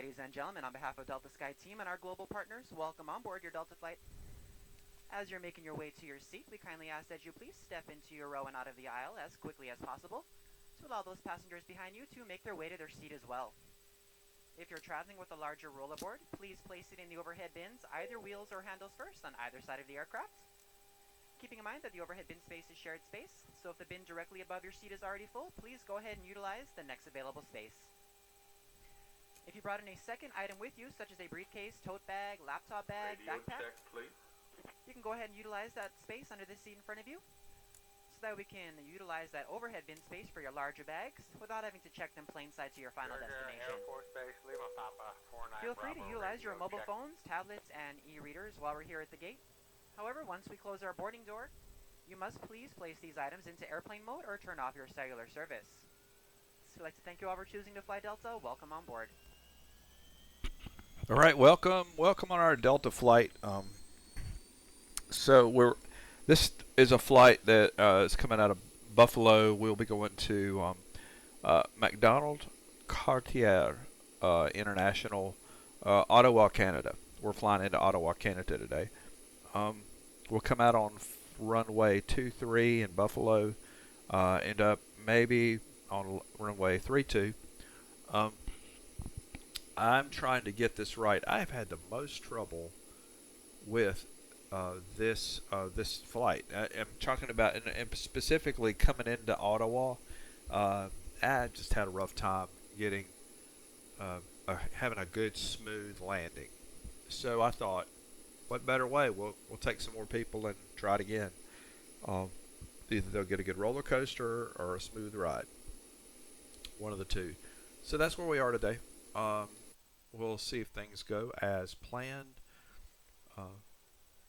Ladies and gentlemen, on behalf of Delta Sky Team and our global partners, welcome on board your Delta flight. As you're making your way to your seat, we kindly ask that you please step into your row and out of the aisle as quickly as possible to allow those passengers behind you to make their way to their seat as well. If you're traveling with a larger rollerboard, please place it in the overhead bins, either wheels or handles first on either side of the aircraft. Keeping in mind that the overhead bin space is shared space, so if the bin directly above your seat is already full, please go ahead and utilize the next available space. If you brought in a second item with you, such as a briefcase, tote bag, laptop bag, Radio backpack, check, please. You can go ahead and utilize that space under the seat in front of you, so that we can utilize that overhead bin space for your larger bags without having to check them plain side to your final destination. Air Force Base, Lima Papa 49 Feel free to Bravo, utilize your radio mobile check. phones, tablets, and e-readers while we're here at the gate. However, once we close our boarding door, you must please place these items into airplane mode or turn off your cellular service. So I'd like to thank you all for choosing to fly Delta. Welcome on board. All right, welcome on our Delta flight. This is a flight that is coming out of Buffalo. We'll be going to McDonald Cartier International, Ottawa, Canada. We're flying into Ottawa, Canada today. We'll come out on runway 23 in Buffalo, end up maybe on runway 32. I'm trying to get this right. I've had the most trouble with this flight. I'm talking about, and specifically coming into Ottawa. I just had a rough time getting having a good smooth landing. So I thought, what better way? We'll take some more people and try it again. Either they'll get a good roller coaster or a smooth ride. One of the two. So that's where we are today. We'll see if things go as planned.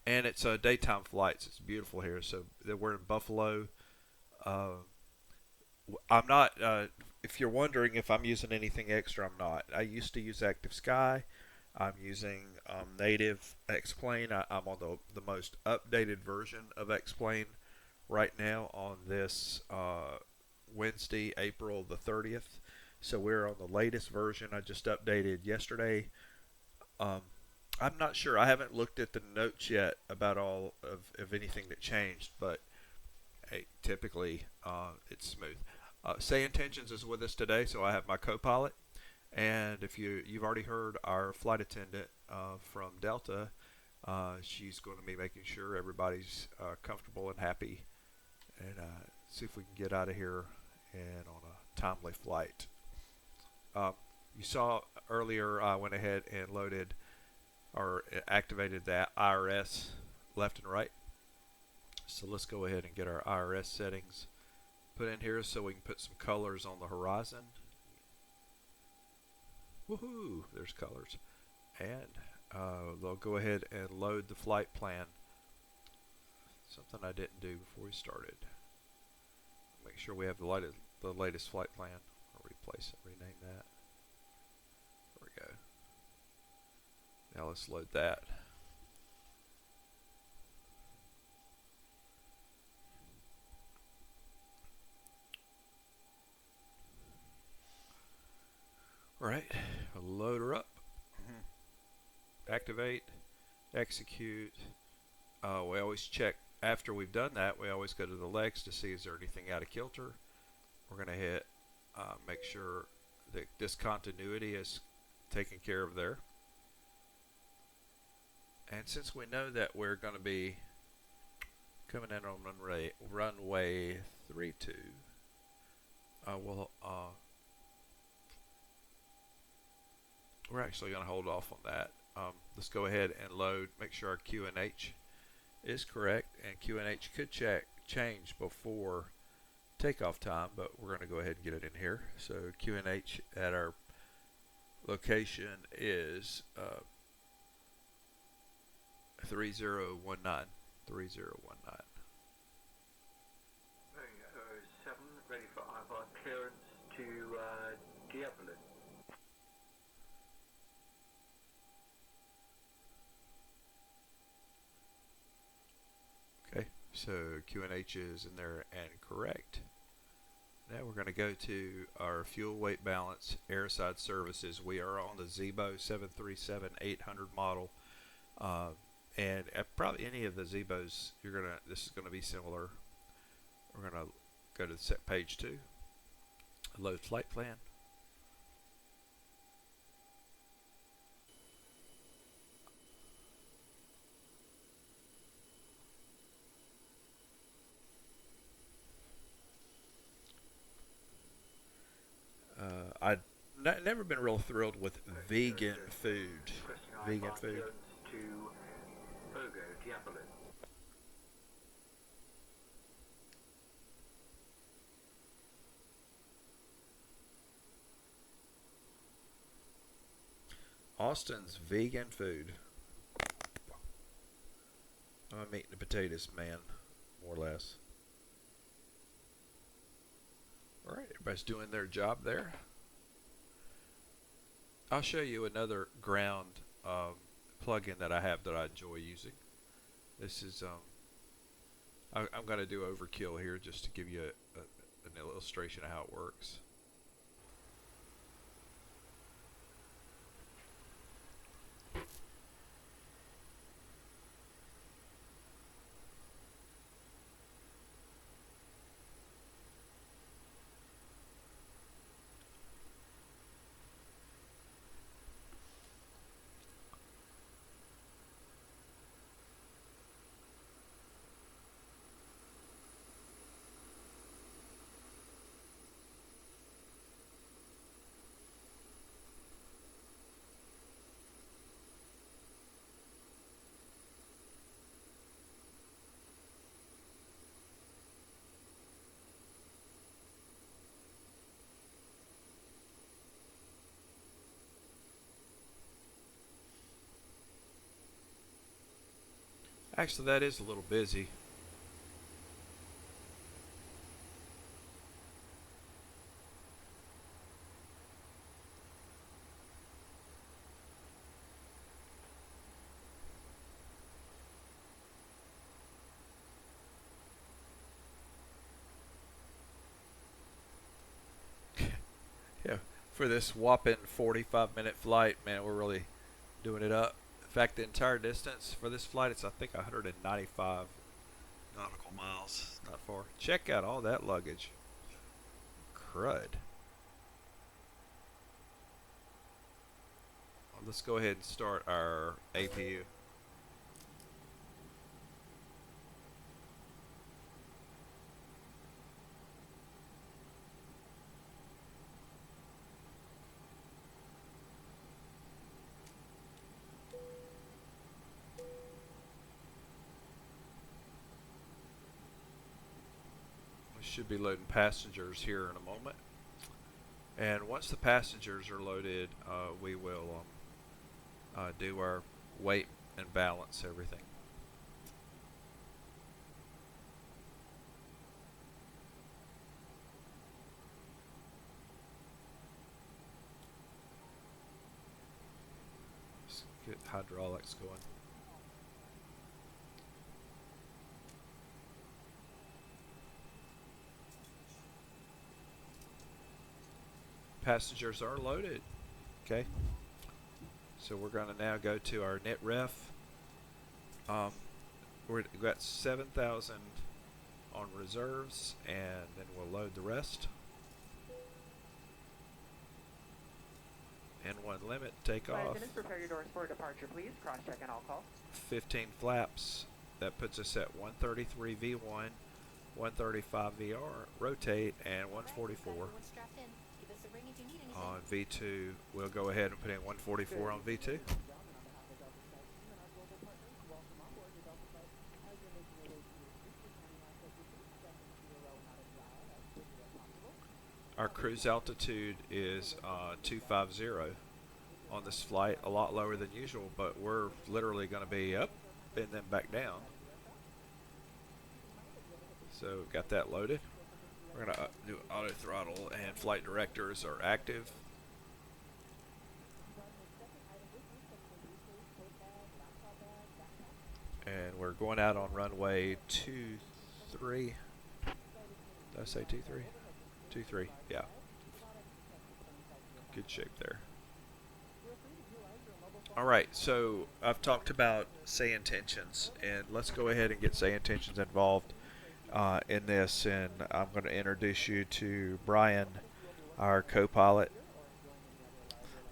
And it's daytime flights. It's beautiful here. So we're in Buffalo. I'm not. If you're wondering if I'm using anything extra, I'm not. I used to use Active Sky. I'm using native XPlane. I'm on the most updated version of XPlane right now on this Wednesday, April the 30th. So we're on the latest version. I just updated yesterday. I'm not sure. I haven't looked at the notes yet about all of anything that changed, but hey, typically it's smooth. Say Intentions is with us today, so I have my co-pilot. And if you've already heard our flight attendant from Delta, she's going to be making sure everybody's comfortable and happy, and see if we can get out of here and on a timely flight. You saw earlier I went ahead and loaded or activated that IRS left and right. So let's go ahead and get our IRS settings put in here so we can put some colors on the horizon. Woohoo! There's colors. And they'll go ahead and load the flight plan. Something I didn't do before we started. Make sure we have the latest flight plan. I'll replace it, rename that. There we go. Now let's load that. All right, load her up. Activate, execute. We always check after we've done that. We always go to the legs to see is there anything out of kilter. We're going to hit make sure that discontinuity is taken care of there. And since we know that we're going to be coming in on runway 32, we're actually going to hold off on that. Let's go ahead and load, make sure our QNH is correct, and QNH could change before takeoff time, but we're going to go ahead and get it in here. So QNH at our location is 3019. 3019. 7, ready for IVR clearance to Diablo. Okay, so QNH is in there and correct. Now we're going to go to our fuel weight balance airside services. We are on the Zibo 737-800 model, and at probably any of the Zibos, this is gonna be similar. We're gonna go to set page 2, load flight plan. I've never been real thrilled with vegan food. Vegan food. To Ergo Diabolo. Austin's vegan food. I'm eating the potatoes, man, more or less. All right, everybody's doing their job there. I'll show you another ground plugin that I have that I enjoy using. This is I'm going to do overkill here just to give you an illustration of how it works. Actually, that is a little busy. Yeah, for this whopping 45-minute flight, man, we're really doing it up. In fact, the entire distance for this flight, it's I think 195 nautical miles. Not far. Check out all that luggage. Crud. Well, let's go ahead and start our APU. Should be loading passengers here in a moment, and once the passengers are loaded, we will do our weight and balance everything. Let's get hydraulics going. Passengers are loaded. Okay, so we're going to now go to our net ref. We've got 7,000 on reserves, and then we'll load the rest. And one limit, take off. Prepare your doors for departure, please. Cross-check and all calls. 15 flaps. That puts us at 133 V1, 135 VR, rotate, and 144. On V2, we'll go ahead and put in 144 on V2. Our cruise altitude is 250 on this flight, a lot lower than usual, but we're literally going to be up and then back down. So got that loaded. We're going to do auto throttle, and flight directors are active. And we're going out on runway 23. Did I say 23? 2-3. Yeah. Good shape there. All right, so I've talked about say intentions, and let's go ahead and get say intentions involved in this. And I'm going to introduce you to Brian, our co-pilot.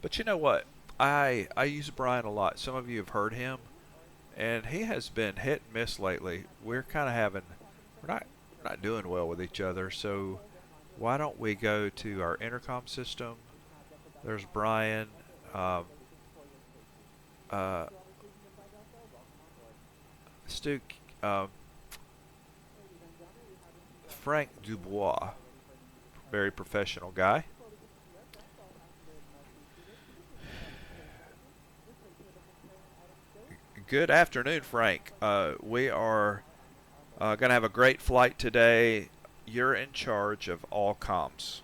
But you know what? I use Brian a lot. Some of you have heard him, and he has been hit and miss lately. We're kind of having we're not doing well with each other. So why don't we go to our intercom system? There's Brian. Um, uh, Stu, Frank Dubois, very professional guy. Good afternoon, Frank. We are going to have a great flight today. You're in charge of all comms.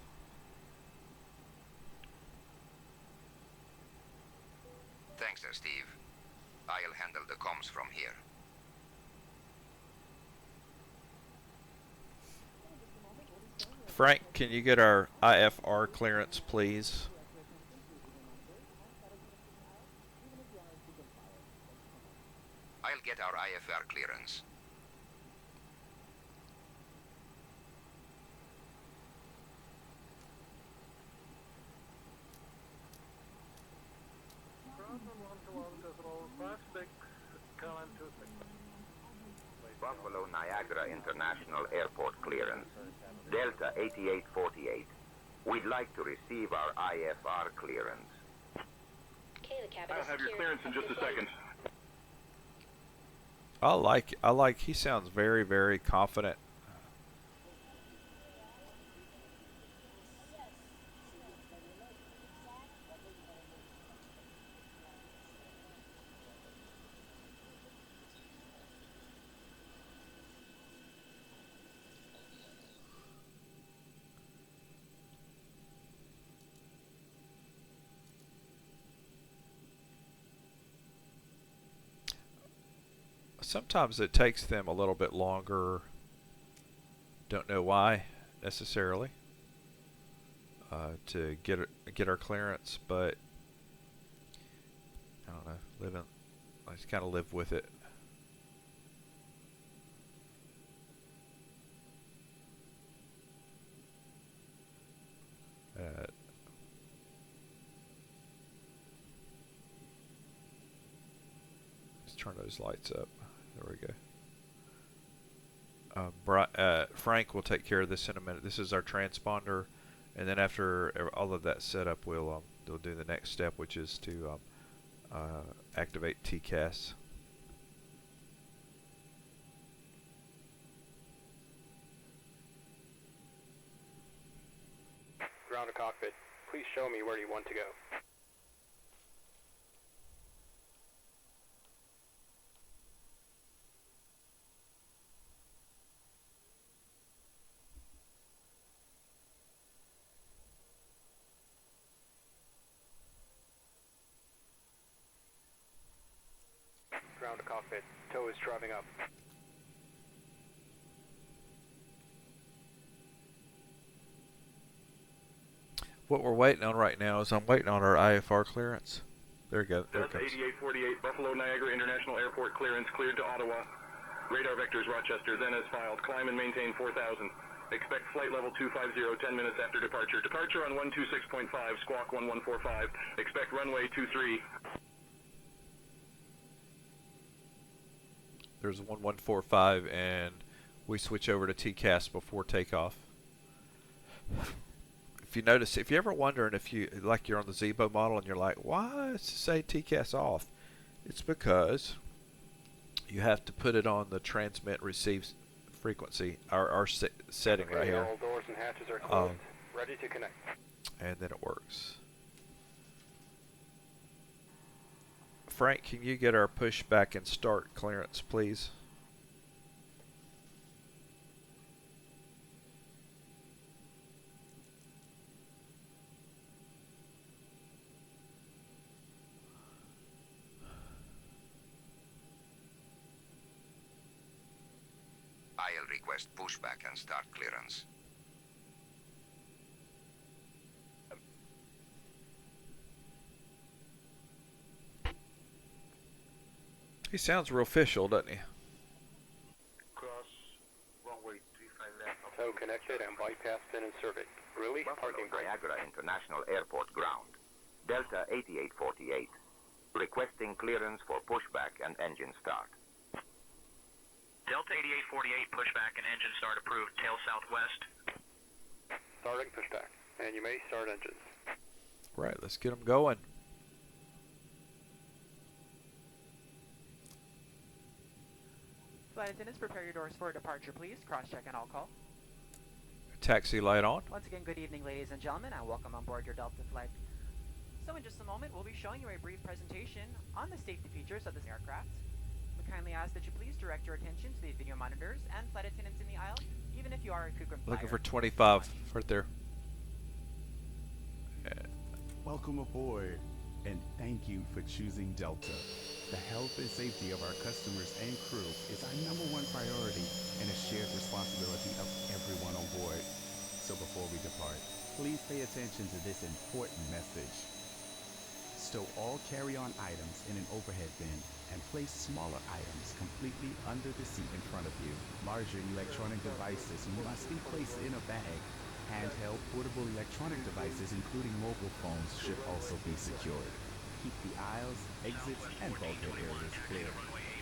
Thanks there, Steve. I'll handle the comms from here. Frank, can you get our IFR clearance, please? I'll get our IFR clearance. Buffalo Niagara International Airport clearance. Delta 8848. We'd like to receive our IFR clearance. Okay, the cabin I'll is have your secure. clearance in just a second. I like, he sounds very, very confident. Sometimes it takes them a little bit longer. Don't know why necessarily to get our clearance, but I don't know. I just kind of live with it. Let's turn those lights up. There we go. Frank will take care of this in a minute. This is our transponder, and then after all of that setup, we'll do the next step, which is to activate TCAS. Ground to cockpit. Please show me where you want to go. Ground to cockpit. Tow is driving up. What we're waiting on right now is I'm waiting on our IFR clearance. There we go. There it Delta comes. 8848, Buffalo Niagara International Airport clearance cleared to Ottawa. Radar vectors Rochester, then as filed. Climb and maintain 4000. Expect flight level 250 10 minutes after departure. Departure on 126.5, squawk 1145. Expect runway 23. There's 1145, and we switch over to TCAS before takeoff. If you notice, if you're ever wondering if you're on the Zibo model and you're like, why does it say TCAS off? It's because you have to put it on the transmit receive frequency, our setting right here. All doors and hatches are closed. Ready to connect. And then it works. Frank, can you get our pushback and start clearance, please? I'll request pushback and start clearance. He sounds real official, doesn't he? Cross runway 35 left. So connected and bypassed in and serving. Release Buffalo parking brake. Niagara International Airport ground. Delta 8848. Requesting clearance for pushback and engine start. Delta 8848, pushback and engine start approved, tail southwest. Starting pushback. And you may start engines. Right, let's get him going. Flight attendants, prepare your doors for departure, please. Cross-check and all call. Taxi light on. Once again, good evening, ladies and gentlemen, and welcome on board your Delta flight. So in just a moment, we'll be showing you a brief presentation on the safety features of this aircraft. We kindly ask that you please direct your attention to the video monitors and flight attendants in the aisle, even if you are a frequent flyer. Looking for 25 right there. Welcome aboard, and thank you for choosing Delta. The health and safety of our customers and crew is our #1 priority and a shared responsibility of everyone on board. So before we depart, please pay attention to this important message. Stow all carry-on items in an overhead bin and place smaller items completely under the seat in front of you. Larger electronic devices must be placed in a bag. Handheld portable electronic devices, including mobile phones, should also be secured. Keep the aisles, exits, and bulkhead areas clear.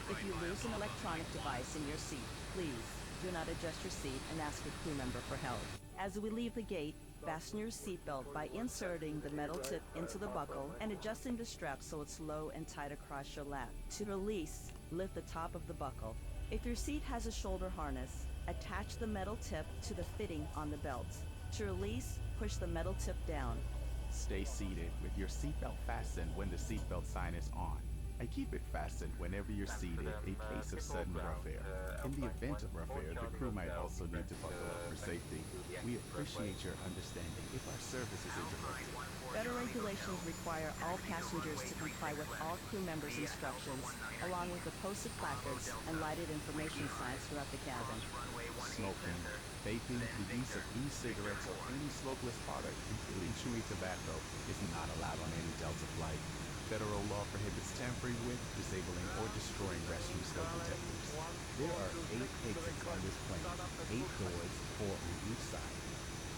If you lose an electronic device in your seat, please do not adjust your seat and ask a crew member for help. As we leave the gate, fasten your seatbelt by inserting the metal tip into the buckle and adjusting the strap so it's low and tight across your lap. To release, lift the top of the buckle. If your seat has a shoulder harness, attach the metal tip to the fitting on the belt. To release, push the metal tip down. Stay seated with your seatbelt fastened when the seatbelt sign is on, and keep it fastened whenever you're seated in case of sudden rough air. In the event of rough air, the crew might also need to buckle up for safety. We appreciate your understanding if our service is interrupted. Federal regulations require all passengers to comply with all crew members' instructions, along with the posted placards and lighted information signs throughout the cabin. Smoking, vaping, the use of e-cigarettes or any smokeless product, including chewing tobacco, is not allowed on any Delta flight. Federal law prohibits tampering with, disabling, or destroying rescue smoke detectors. There are 8 exits on this plane, 8 doors, 4 on each side.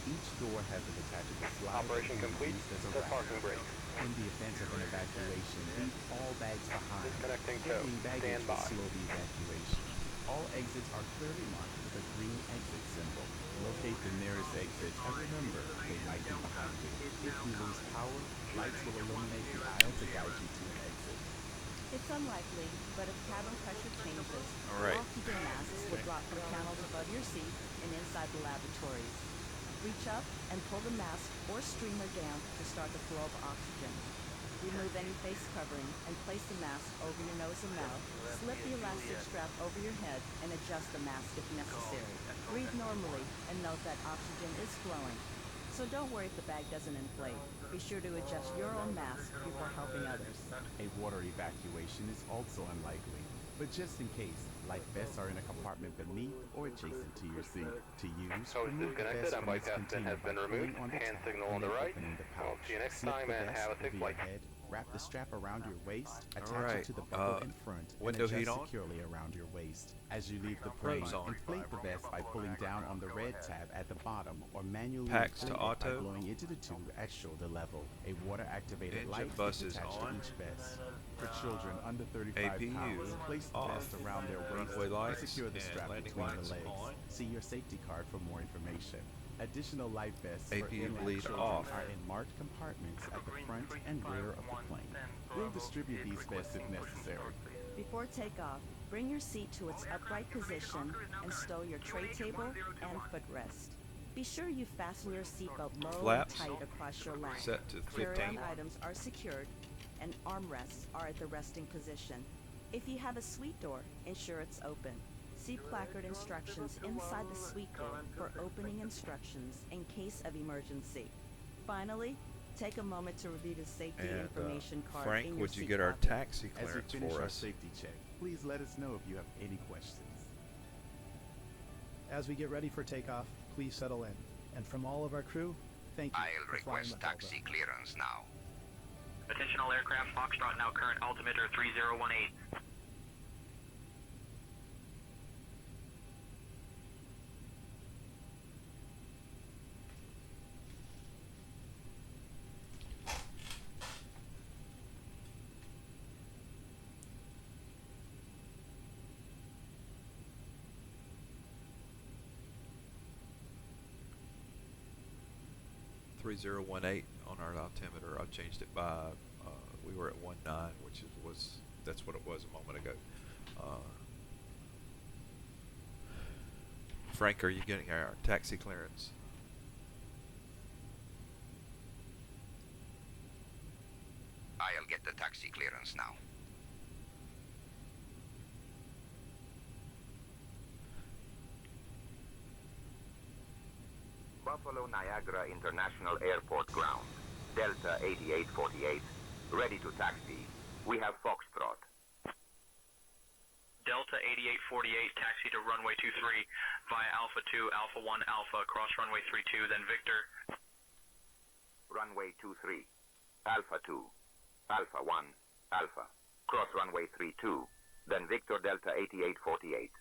Each door has a detachable slide. Operation complete. Set parking brake. In the event of an evacuation, leave all bags behind. Disconnecting tow. Carrying baggage Stand by. will slow the evacuation. All exits are clearly marked with a green exit symbol. Locate the nearest exit and remember, they might be behind you. If you lose power, lights will illuminate the aisle to guide you to an exit. It's unlikely, but if cabin pressure changes, All right. oxygen masks will drop from panels above your seat and inside the lavatories. Reach up and pull the mask or streamer down to start the flow of oxygen. Remove any face covering and place the mask over your nose and mouth. Slip the elastic strap over your head and adjust the mask if necessary. Breathe normally and note that oxygen is flowing. So don't worry if the bag doesn't inflate. Be sure to adjust your own mask before helping others. A water evacuation is also unlikely, but just in case, life vests are in a compartment beneath or adjacent to your seat. To use, Hose remove the disconnected vest and from its bypass bin has container been by removed. pulling on the Hand tab signal and on the then right. opening the We'll pouch. see you next Slip time the and vest have a safe over flight. your head, wrap the strap around your waist, attach right, it to the buckle in front, window and heat adjust on? securely around your waist. As you leave the plane, Rose on. inflate the vest by pulling down on the red tab at the bottom or manually Packs to inflate it by auto. blowing into the tube at shoulder level. A water-activated Engine light bus is is attached on. to each vest. For children under 35 APU pounds, place the off. vest around their waist Runway and lights secure the and strap landing between lights the legs. on. See your safety card for more information. Additional life vests for APU inland bleed children off. are in marked compartments at the front and rear of the plane. We'll distribute these vests if necessary. Before takeoff, bring your seat to its upright position and stow your tray table and footrest. Be sure you fasten your seatbelt low Flaps and tight across your lap. set to 15. Carry-on items are secured and armrests are at the resting position. If you have a suite door, ensure it's open. See placard instructions inside the suite door for opening instructions in case of emergency. Finally, take a moment to review the safety And information card Frank, in your would you seat get our pocket. taxi As you clearance finish for our us? safety check, please let us know if you have any questions. As we get ready for takeoff, please settle in. And from all of our crew, thank you I'll for flying request the Helga. taxi clearance now. Attention all aircraft, Foxtrot now current altimeter 3018. 3018 on our altimeter. I changed it by, we were at 19, which that's what it was a moment ago. Frank, are you getting our taxi clearance? I'll get the taxi clearance now. Buffalo Niagara International Airport ground. Delta 8848, ready to taxi. We have Foxtrot. Delta 8848, taxi to runway 23 via Alpha 2, Alpha 1, Alpha, cross runway 32, then Victor. Runway 23, Alpha 2, Alpha 1, Alpha, cross runway 32, then Victor Delta 8848.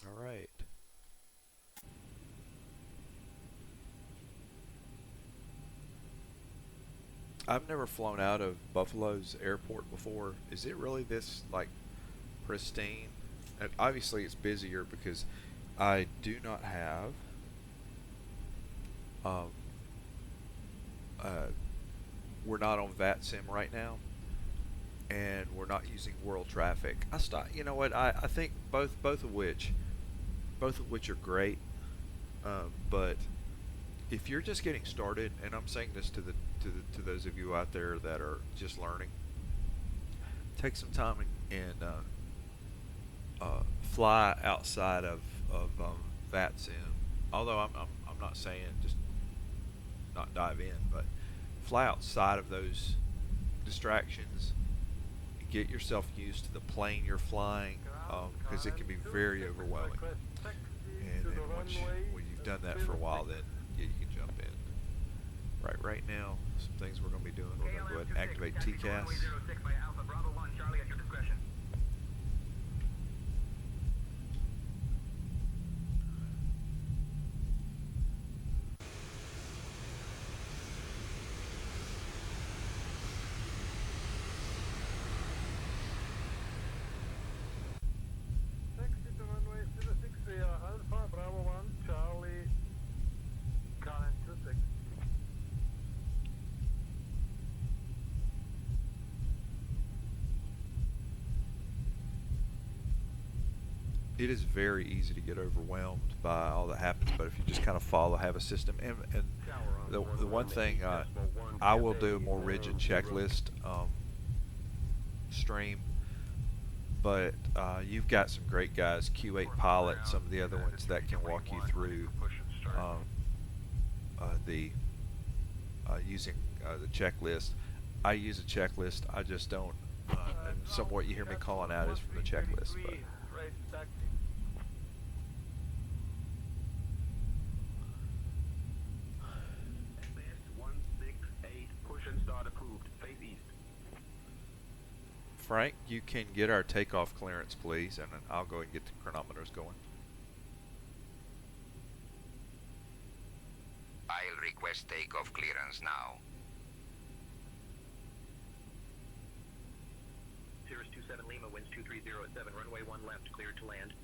All right. I've never flown out of Buffalo's airport before. Is it really this like pristine? And obviously it's busier because I do not have we're not on VATSIM right now, and we're not using world traffic. You know what? I think both of which are great, but if you're just getting started, and I'm saying this to those of you out there that are just learning, take some time and fly outside of VATSIM. Although I'm not saying just not dive in, but fly outside of those distractions. Get yourself used to the plane you're flying, because it can be very overwhelming. And then when you've done that for a while, then you can jump in. Right now, some things we're going to be doing. We're going to go ahead and activate TCAS. It is very easy to get overwhelmed by all that happens, but if you just kind of have a system, and the one thing, I will do a more rigid checklist stream, but you've got some great guys, Q8 Pilot, some of the other ones that can walk you through using the checklist. I use a checklist. I just don't. And some of what you hear me calling out is from the checklist. But Frank, you can get our takeoff clearance, please, and then I'll go and get the chronometers going. I'll request takeoff clearance now. Cirrus 27 Lima, winds 230 at 7, runway 1 left, cleared to land.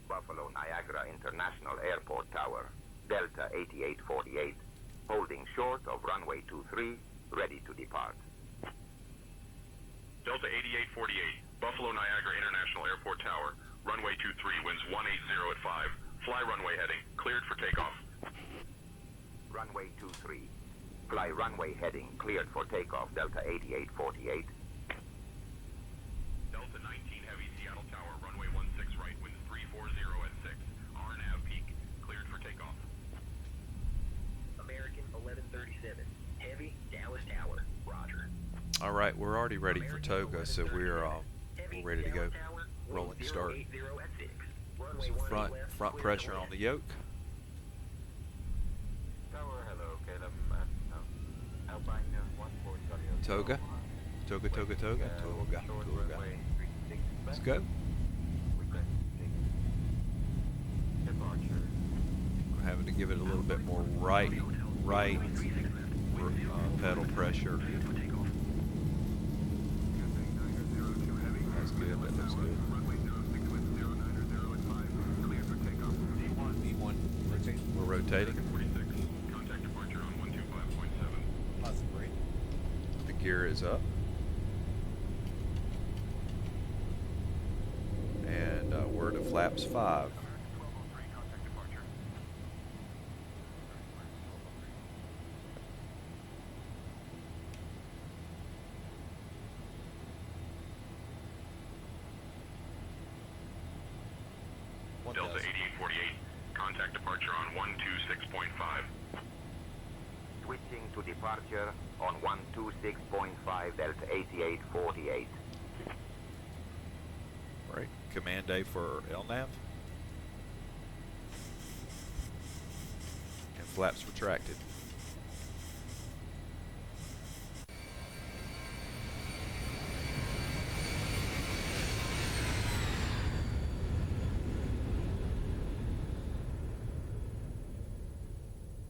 Buffalo Niagara International Airport Tower, Delta 8848, holding short of runway 23, ready to depart. Delta 8848, Buffalo Niagara International Airport Tower, runway 23, winds 180 at 5, fly runway heading, cleared for takeoff. Runway 23, Fly runway heading cleared for takeoff, Delta 8848. Delta 19 Heavy, Seattle Tower, runway 16 right, wind 340 at 6. RNAV peak, cleared for takeoff. American 1137, Heavy, Dallas Tower, roger. All right, we're already ready for Toga, so we're ready to go. Rolling start. Some front pressure on the yoke. Tower, hello, Caleb. Alpine 14 Toga. Toga, Toga, Toga, Toga, Toga. Let's go. Departure. We're having to give it a little bit more right pedal pressure. That's good. That looks good. V1. We're rotating. Contact departure on 125.7. The gear is up. And we're to flaps 5. 1203, contact departure. Delta 8848, contact departure on 126.5. Switching to departure on 126.5, Delta 8848. Right. Command A for LNAV. And flaps retracted.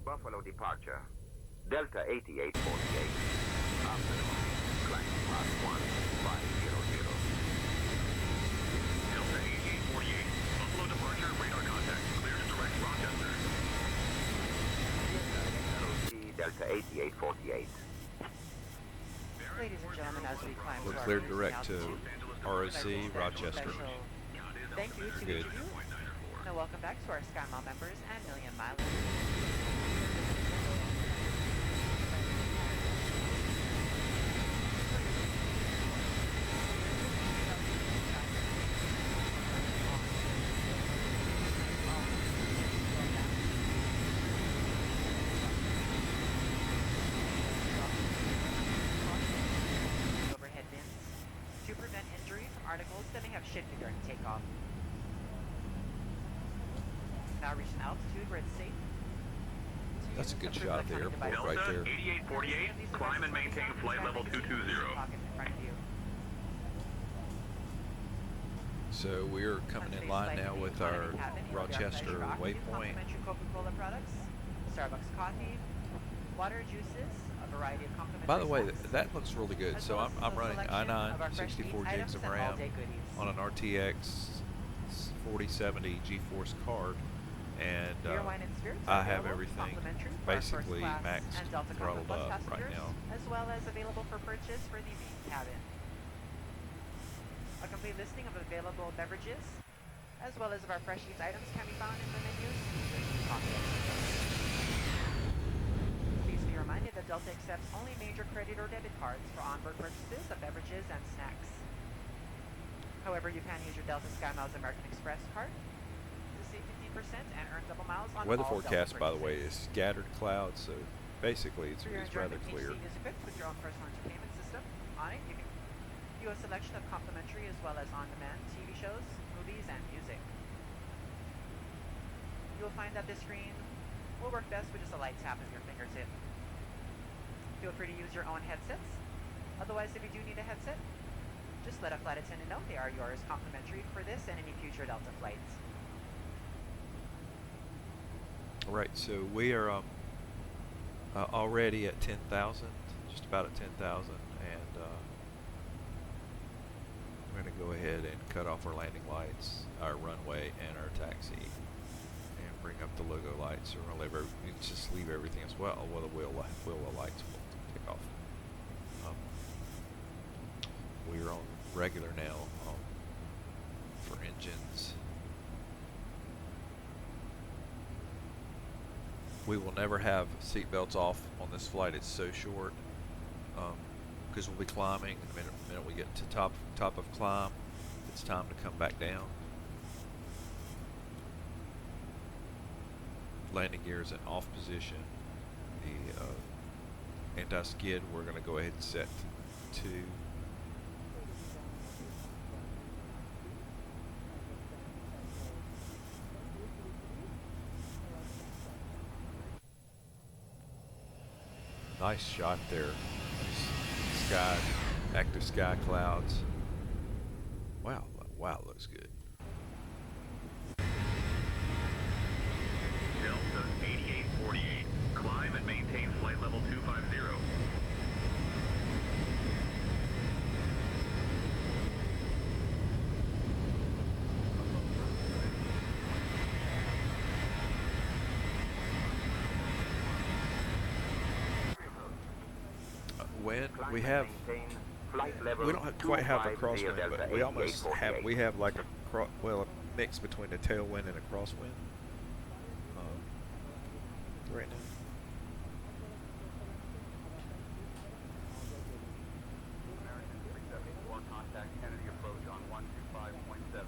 Buffalo departure. Delta 8848. Afternoon. Climb class 1500. Delta 8848, Buffalo departure, radar contact, clear to direct Rochester. LOC Delta 8848. Ladies and gentlemen, as we climb We're to our cleared cruising direct to altitude, ROC, I'd like to extend a Rochester. special thank you to Good. each of you, and welcome back to our SkyMile members and Million Mile. Overhead bins to prevent injury from articles that may have shifted during takeoff. Now reach an altitude where it's safe. That's a good shot of the airport Delta right there. 8848, climb and maintain flight level 220. So we're coming in line now with our Rochester waypoint. Coca-Cola products, Starbucks coffee, water, juices, a variety of complimentary By the way, snacks, that looks really good. as So well as I'm a running selection i9, of our fresh 64 meat gigs items of and RAM all-day goodies. on an RTX 4070 GeForce card, and Beer, wine, and spirits I are have available everything complimentary for our first basically class maxed and Delta throttled Comfort Plus up right passengers, now. as well as available for purchase for the main cabin. A complete listing of available beverages, as well as of our fresh eats items, can be found in the menus. Please be reminded that Delta accepts only major credit or debit cards for onboard purchases of beverages and snacks. However, you can use your Delta SkyMiles American Express card to save 50% and earn double miles on Weather all forecast, Delta by the way, purchases. is scattered clouds, so basically it's For your rather enjoyment, each clear. seat is equipped with your own personal entertainment system. On it, you can view a selection of complimentary as well as on-demand TV shows, movies, and music. You will find that this screen will work best with just a light tap of your fingertip. Feel free to use your own headsets. Otherwise, if you do need a headset, just let a flight attendant know they are yours complimentary for this and any future Delta flights. All right, so we are already at 10,000, just about at 10,000, and we're going to go ahead and cut off our landing lights, our runway, and our taxi, and bring up the logo lights. So we're going to just leave everything as well. Well, the wheel lights will take off. We are on regular now for engines. We will never have seatbelts off on this flight. It's so short because we'll be climbing. And the minute we get to top of climb, it's time to come back down. Landing gear is in off position. The anti-skid we're going to go ahead and set to 2. Nice shot there. Sky, active sky clouds. Wow, looks good. Delta 8848. Climb and maintain flight level 250. Wind, we don't quite have a crosswind, but we almost have. We have like a mix between a tailwind and a crosswind right now. Contact Kennedy approach on 125.7.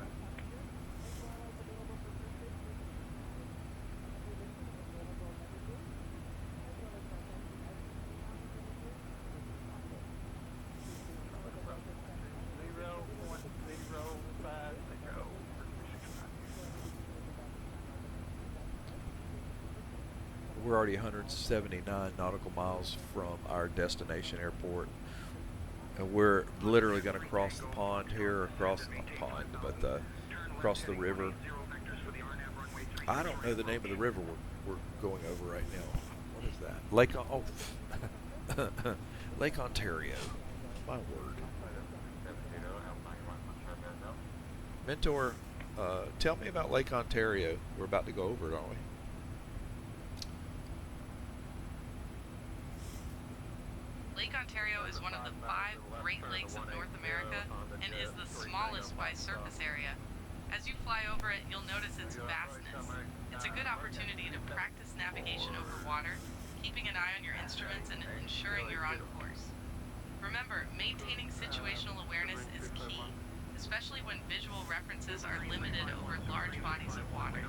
We're already 179 nautical miles from our destination airport, and we're literally going to cross the pond here, across the river. I don't know the name of the river we're going over right now. What is that? Lake Ontario. My word. Mentor, tell me about Lake Ontario. We're about to go over it, aren't we? Lake Ontario is one of the 5 Great Lakes of North America and is the smallest by surface area. As you fly over it, you'll notice its vastness. It's a good opportunity to practice navigation over water, keeping an eye on your instruments and ensuring you're on course. Remember, maintaining situational awareness is key, especially when visual references are limited over large bodies of water.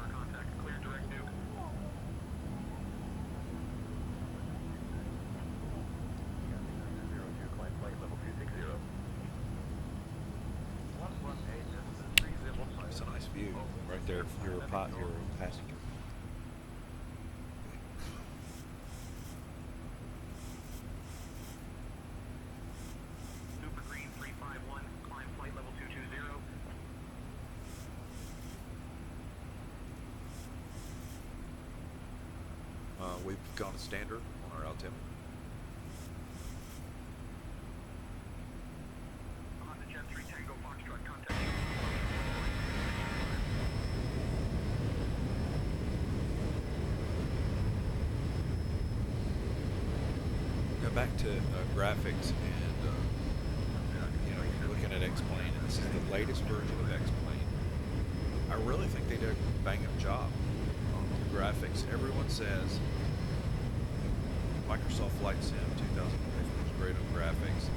It's a nice view right there if you're a passenger. Super Green 351, climb flight level 220. We've gone to standard on our altimeter. Honda Jet 3 Tango Foxtrot, contact. Go back to graphics and you're looking at XPlane, and this is the latest version of XPlane. I really think they did a bang-up job on the graphics. Everyone says Microsoft Flight Sim 2024 is great on graphics.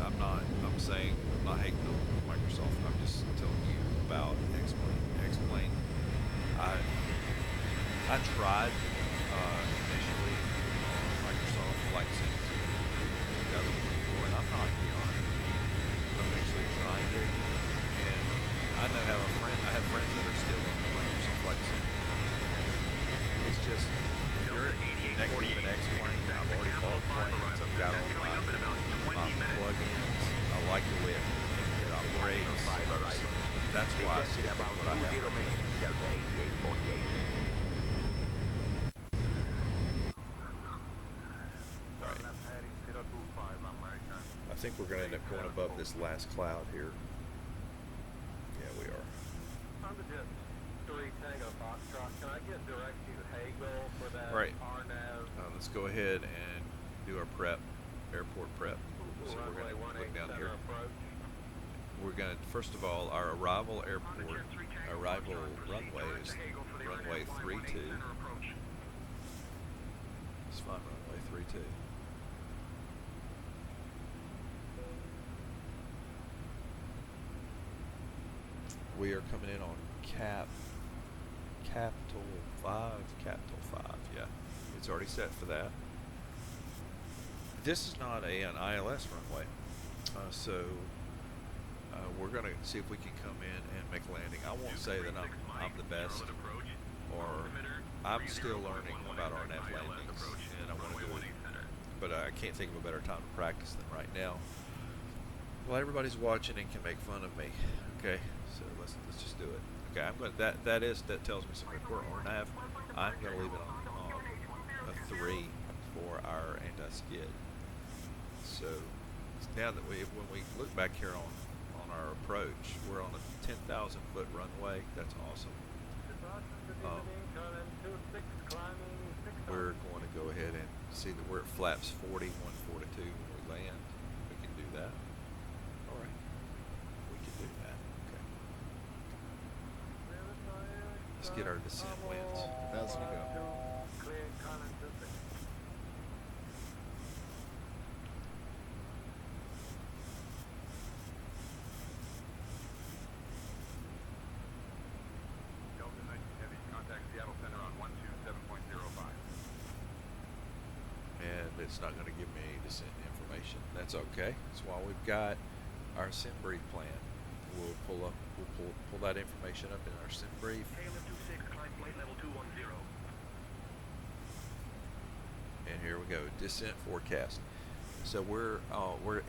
I'm not hating on Microsoft. I'm just telling you about XPlane. XPlane. I tried initially on Microsoft Flight Sim 2024, and I'm not beyond it. I'm actually trying it, and I have friends that are still on Microsoft Flight Sim. It's just connected with an XPlane. I've already bought planes. I've got all my plugins. I like the way it operates. That's why I stick with what I have. I think we're going to end up going above this last cloud here. Yeah, we are. Honda Jet 3 Tango Foxtrot, can I get direct to Hagel for that Right. RNAV? Let's go ahead and do our prep, airport prep. So we're going to look down here. We're going to, first of all, our arrival runway is runway 32. 142. We are coming in on capital 5, yeah. It's already set for that. This is not an ILS runway, so we're going to see if we can come in and make a landing. I won't say that I'm the best, or I'm still learning about RNAV landings, and I want to do it, but I can't think of a better time to practice than right now. Well, everybody's watching and can make fun of me. Okay, so let's just do it. Okay, I'm going. That tells me something. If we're RNAV, I'm going to leave it on a 3 for our anti-skid. So now that when we look back here on our approach, we're on a 10,000 foot runway. That's awesome. We're going to go ahead and see that we're at flaps 40, 142 when we land. We can do that. All right, we can do that. Okay. Let's get our descent winds. 1,000 to go. It's not going to give me any descent information. That's okay. That's why we've got our sim brief plan. We'll pull that information up in our sim brief. And here we go. Descent forecast. So we're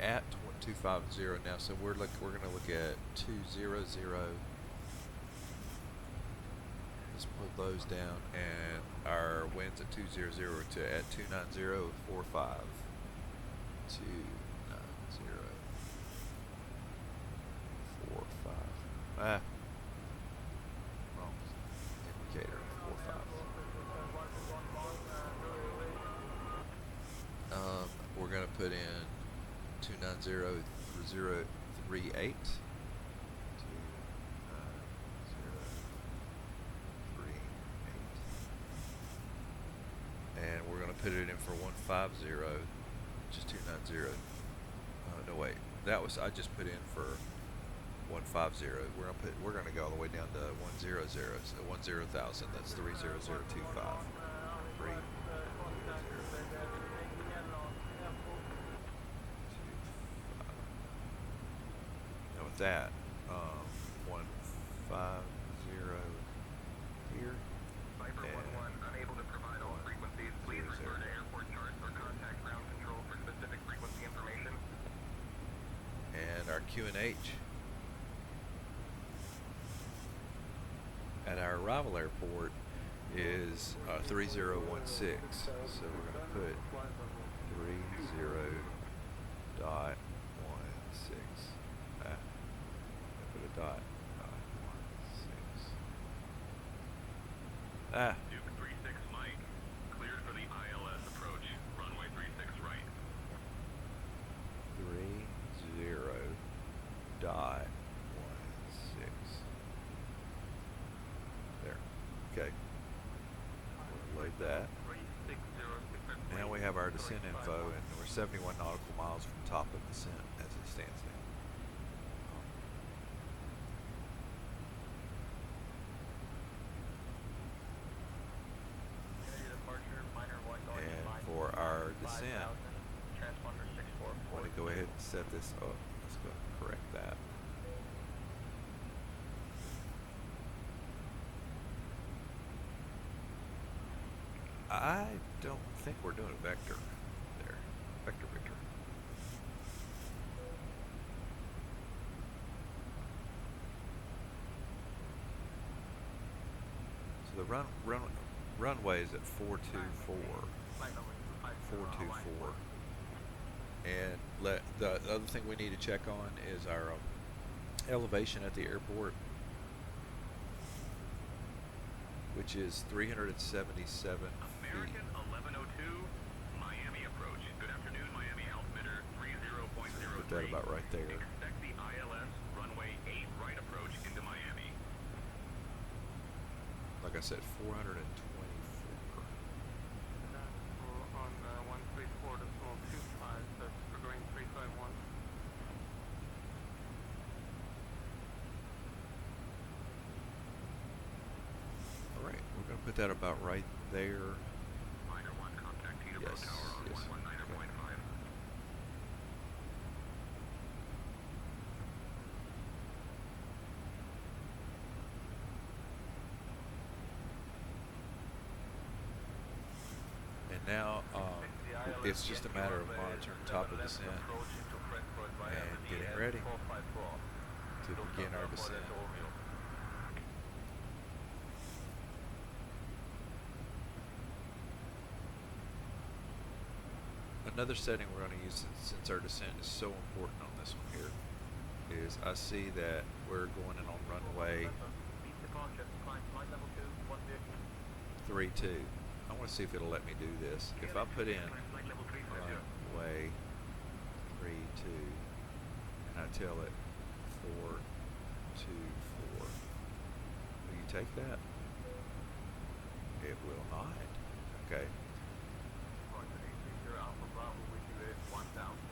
at 250 now. So we're going to look at 200. Let's pull those down, and our winds at 200 to at 290.45. 290.45. Wrong indicator. 45. We're gonna put in 290.038. And we're going to put it in for 150, just 290. No wait, I just put in for 150. We're going to go all the way down to 100. So 10,000. That's 30025. Now with that, 150 here. And our QNH at our arrival airport is 3016. So we're going to put 30.16. Put a dot. 16. Duke 36 Mike, cleared for the ILS approach, runway 36 right. 30.16. There. Okay. We'll load that. Now we have our descent info, and we're 71 nautical miles from top of descent as it stands now. And for our descent, I'm going to go ahead and set this up. Let's go and correct that. I don't think we're doing a vector there. Vector. So the runway is at 424. 424. And the other thing we need to check on is our elevation at the airport, which is 377 American 1102, Miami approach. Good afternoon, Miami altimeter 30.03. Put that about right there. Expect the ILS runway 8 right approach into Miami. Like I said, 424. On 134. Put that about right there. Minor 1, contact Teterboro Yes, Tower on yes. 119.5. And now it's just a matter of monitoring top of descent and getting ready to begin our descent. Another setting we're going to use since our descent is so important on this one here is I see that we're going in on runway 32. I want to see if it'll let me do this. If I put in runway 32 and I tell it 424, will you take that? It will not. Okay.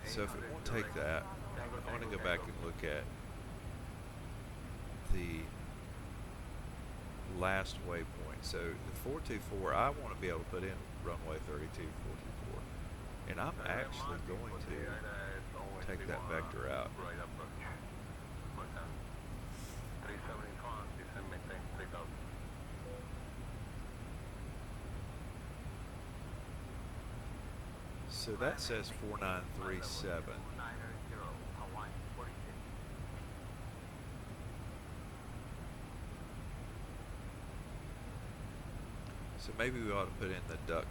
So if it won't take that, I want to go back and look at the last waypoint. So the 424, I want to be able to put in runway 32, 424. And I'm actually going to take that vector out. So that says 4937. So maybe we ought to put in the duck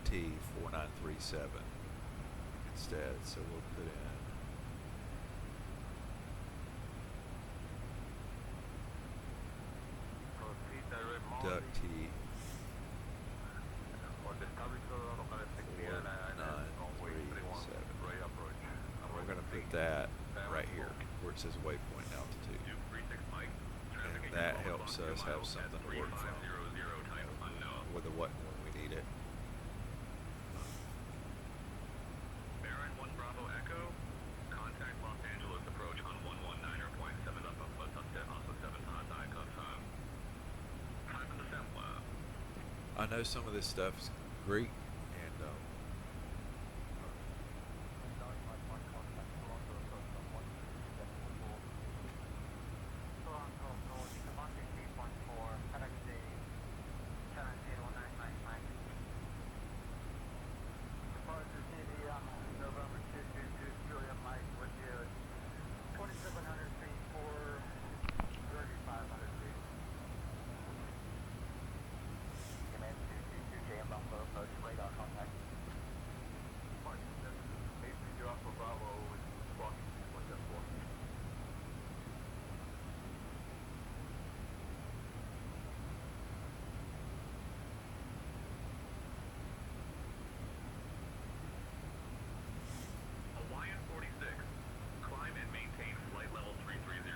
T 4937 instead. So we'll put in duck T 4937. We're going to put that right here where it says waypoint altitude. And that helps us have something to work from with the what when we need it. Baron 1 Bravo Echo, contact Los Angeles approach on 119.7 up plus up to also 7 hot confirm. Time for the descent lab. I know some of this stuff's Greek and Hawaiian 46, climb and maintain flight level 330.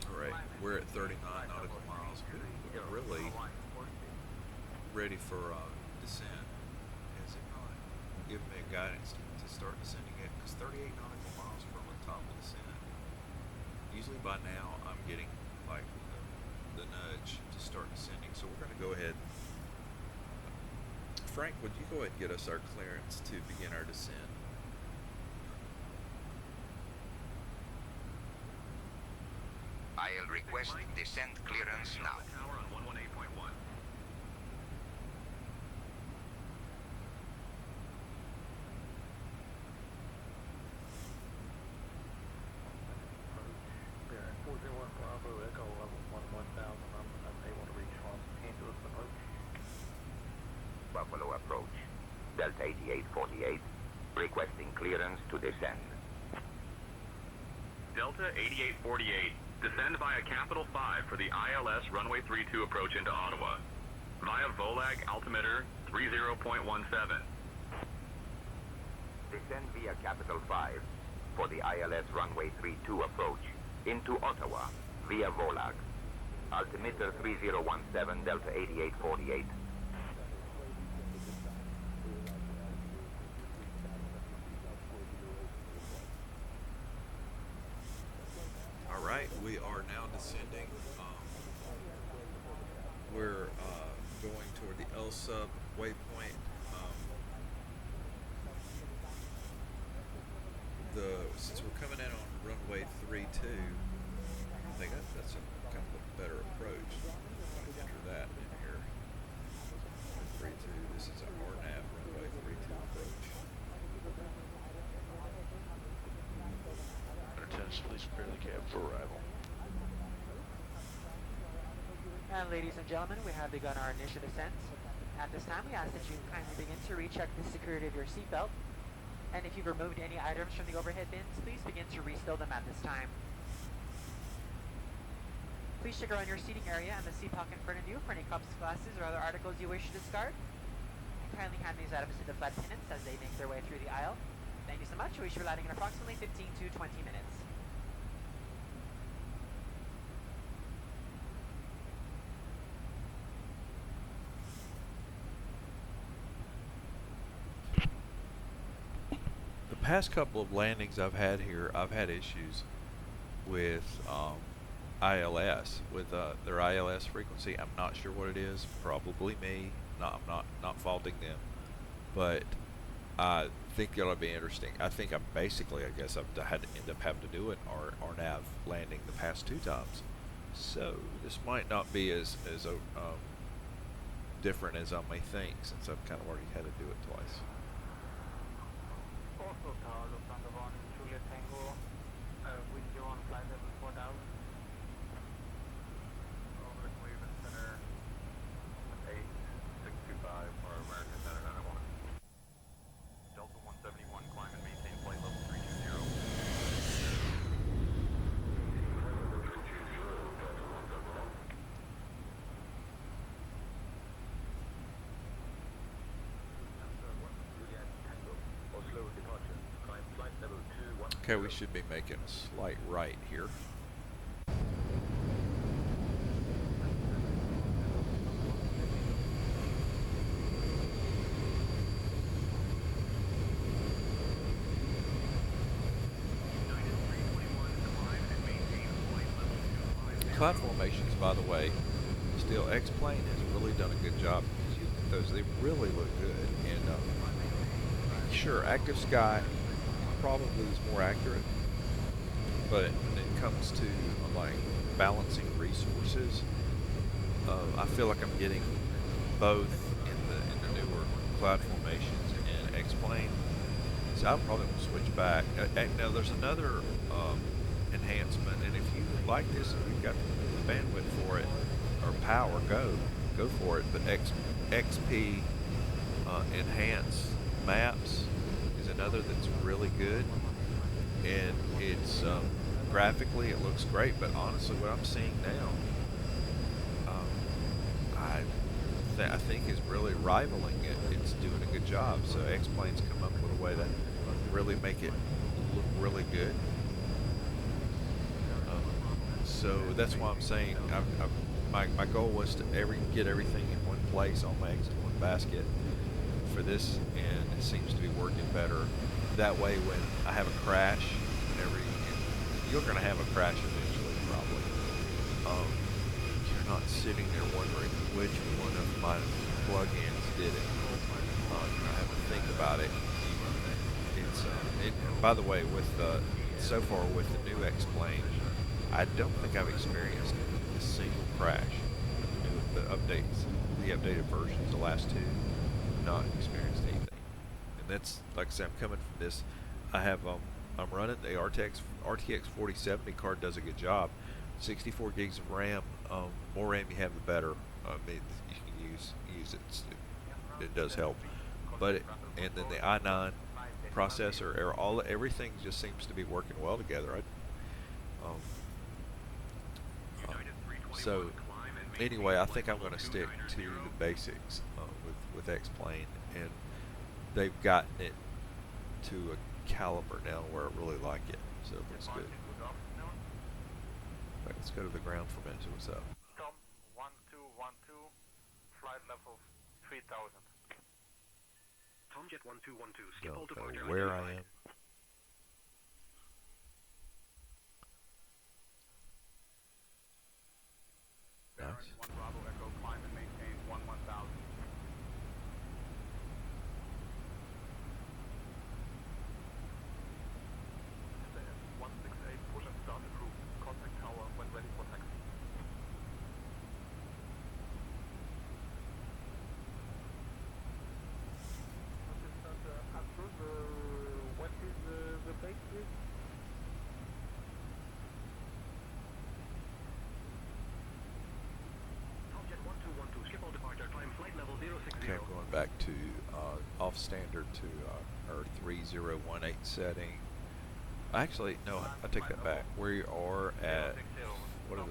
Alright, we're at 39 nautical miles. We're really ready for descent. Is it not giving me a guidance to start descending it? Because 38 nautical miles from the top of descent. Usually by now I'm getting like the nudge to start descending. So we're going to go ahead. Frank, would you go ahead and get us our clearance to begin our descent? I'll request descent clearance now. Tower on 118.1. Baron 401 Bravo Echo level 1000. I'm able to reach Los Angeles approach. Buffalo approach. Delta 8848, requesting clearance to descend. Delta 8848, descend via Capital 5 for the ILS runway 32 approach into Ottawa. Via VOLAG altimeter 30.17. Descend via Capital 5 for the ILS runway 32 approach into Ottawa via VOLAG. Altimeter 3017, Delta 8848. Alright, we are now descending. We're going toward the L sub waypoint. Since we're coming in on runway 32, I think that's a kind of a better approach. I'm going to enter that in here. 32, this is our RNAV runway 32 approach. Attendants, please prepare the cab for arrival. And ladies and gentlemen, we have begun our initial descent. At this time, we ask that you kindly begin to recheck the security of your seatbelt. And if you've removed any items from the overhead bins, please begin to restow them at this time. Please check around your seating area and the seat pocket in front of you for any cups, glasses, or other articles you wish to discard. And kindly hand these items to the flight attendants as they make their way through the aisle. Thank you so much. We should be landing in approximately 15 to 20 minutes. Past couple of landings I've had here, I've had issues with ILS, with their ILS frequency. I'm not sure what it is. Probably me. I'm not faulting them, but I think it'll be interesting. I think I guess I've had to end up having to do it or nav landing the past 2 times. So this might not be as different as I may think, since I've kind of already had to do it twice. Also, Tower, Lufthansa 1, Juliet Tango, with you on flight level 4000. Over to Cleveland Center, 8625 for American Center 901. Delta 171, climb and maintain flight level 320. Okay, we should be making a slight right here. Cloud formations, by the way, still XPlane has really done a good job. They really look good. And sure, active sky probably is more accurate, but when it comes to like balancing resources, I feel like I'm getting both in the newer cloud formations and XPlane. So I probably will switch back. Now there's another enhancement, and if you like this, if you've got the bandwidth for it or power, go for it. But XP enhance maps is another that's really good, and it's graphically it looks great, but honestly what I'm seeing now I think is really rivaling it. It's doing a good job. So XPlane's come up with a way to really make it look really good. So that's why I'm saying my goal was to get everything in one place, all my eggs in one basket for this, and it seems to be working better. That way when I have a crash, you're going to have a crash eventually probably. You're not sitting there wondering which one of my plugins did it. I have to think about it. By the way, with so far with the new XPlane, I don't think I've experienced a single crash. The updated versions, the last 2, not experienced anything. And that's, like I said, I'm coming from this. I'm running the RTX 4070 card, does a good job. 64 gigs of RAM. More RAM you have, the better. You can use it. It does help. And then the i9 processor, everything just seems to be working well together. So anyway, I think I'm going to stick to the basics with XPlane, and they've gotten it to a caliber now where I really like it. So that's good. Right, let's go to the ground for a minute. So what's up? Tom 1212, flight level 3000. Tomjet 1212, skip all Don't departure. know where I am. nice. 1 Bravo Echo, climb and maintain 1000. SAS 168, push and start approved. Contact tower when ready for taxi. What is the base, please? Okay, I'm going back to off standard to our 3018 setting. Actually, no, I take that back. We are at what are the,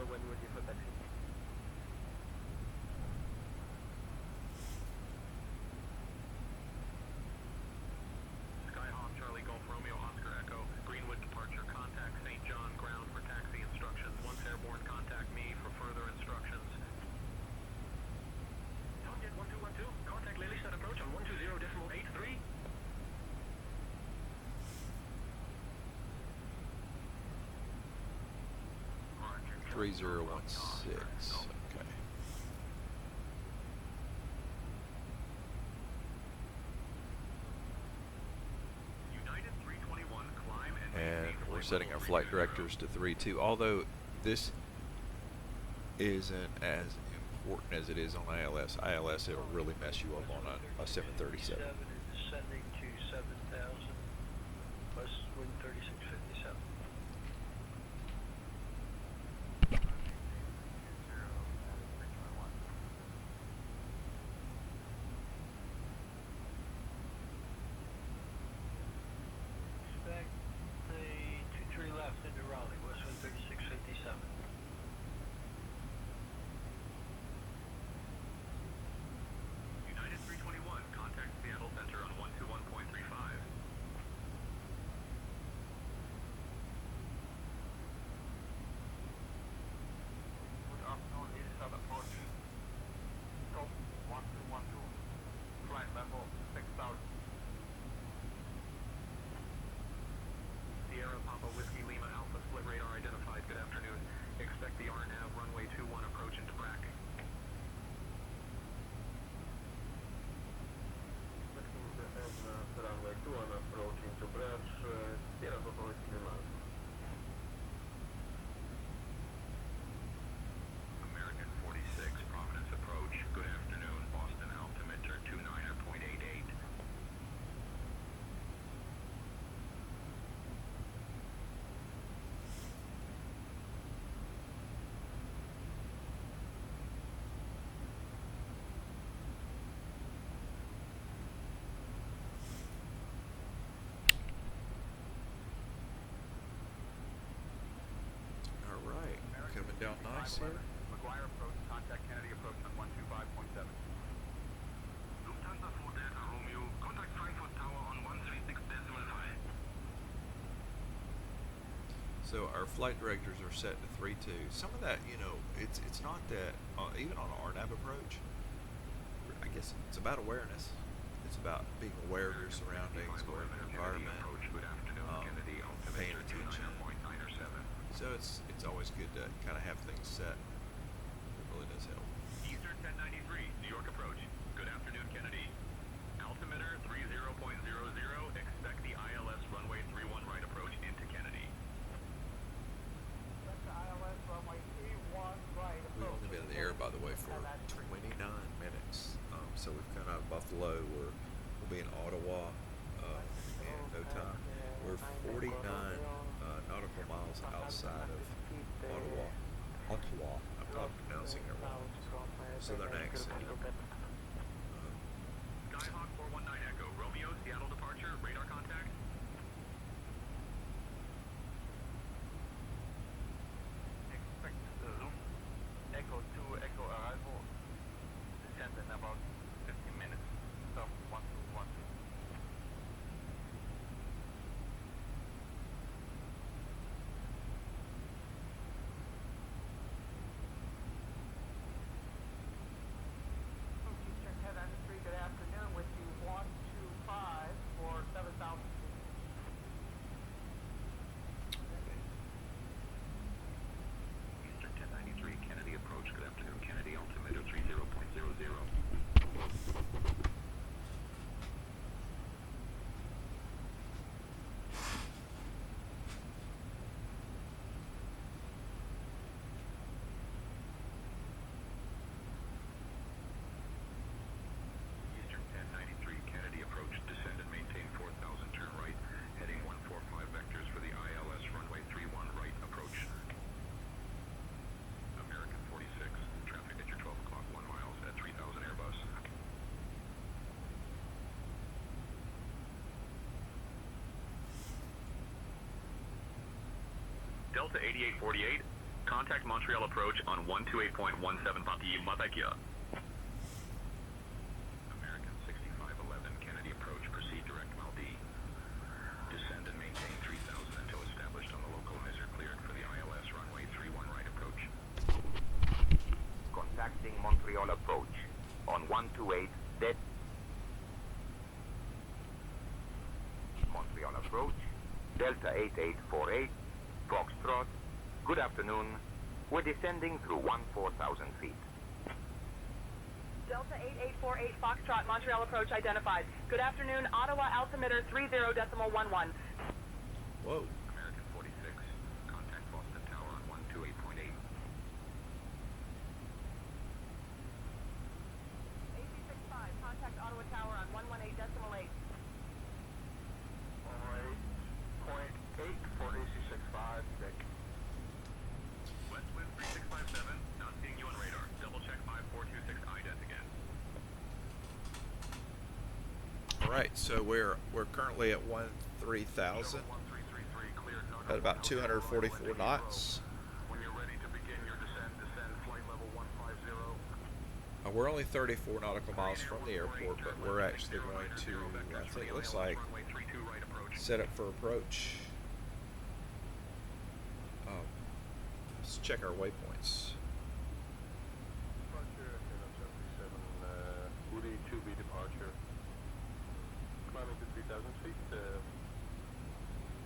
when ready for taxi. Skyhawk, Charlie Golf Romeo Oscar Echo, Greenwood departure, contact St. John ground for taxi instructions. Once airborne, contact me for further instructions. Tomjet 1212, contact Lelystad approach on 120.83. 3016. Okay. United 321, climb and And maintain we're flight setting our level flight 30. directors to 32. Although this isn't as important as it is on ILS. ILS, it'll really mess you up on a 737. Descending to 7,000 plus wind 3657. Expect the 23 left into Raleigh, west wind 3657. United 321, contact Seattle Center on 121.35. Good afternoon, Lelystad approach. Scope 1212. Flight level 6000. Sierra Papa Whiskey Lima Alpha split radar identified. Good afternoon. Expect the RNAV runway 21 approach into BRAC. Runway 21 approach into BRAC. Sierra Papa Whiskey Lima Alpha. American 46, Providence approach. Good afternoon. Boston altimeter 29.88. All right, coming down nice here. McGuire approach, contact Kennedy approach on 125.7. Lufthansa 4 Delta Romeo, contact Frankfurt Tower on 136.5. So our flight directors are set to 32. Some of that, it's not that even on an RNAV approach. I guess it's about awareness. It's about being aware of your surroundings, aware of your environment, Good afternoon, Kennedy paying altimeter attention. 29.97. So it's always good to kind of have things set. It really does help. Eastern 1093, New York approach. Good afternoon, Kennedy. Altimeter 30.00, expect the ILS runway 31 right approach into Kennedy. ILS runway 31 right We've only been in the air, by the way, for 29 minutes. So we've come out of Buffalo. We'll be in Ottawa in no time. We're 49 nautical miles outside of Ottawa. Ottawa. I'm probably pronouncing it wrong. Southern accent. Skyhawk 419 Echo, Romeo, Seattle departure, radar contact. Expect Zoom. Echo 2, Echo arrival. Descent in about 15 minutes. Stop 1212. Delta 8848, contact Montreal approach on 128.17 Papi Matakia. American 6511, Kennedy approach, proceed direct Maldi. Descend and maintain 3000 until established on the localizer cleared for the ILS runway 31 right approach. Contacting Montreal approach on 128 dead. Montreal approach, Delta 8848, Foxtrot. Good afternoon. We're descending through 14,000 feet. Delta 8848 Foxtrot, Montreal approach identified. Good afternoon, Ottawa altimeter 30.11. Whoa. American 46, contact Boston Tower on 128.8. AC65, contact Ottawa Tower on 118.8. 108.8 for AC65, Vic. Westwind 3657, not seeing you on radar. Double check 5426 IDET again. All right, so we're currently at 13,000 at about 244 knots. When you're ready to begin your descent, descend flight level 150. We're only 34 nautical miles from the airport, but we're actually going to, I think it looks like, set up for approach. Let's check our waypoints. Departure, 77, Woody 2B departure. Climbing to 3,000 feet,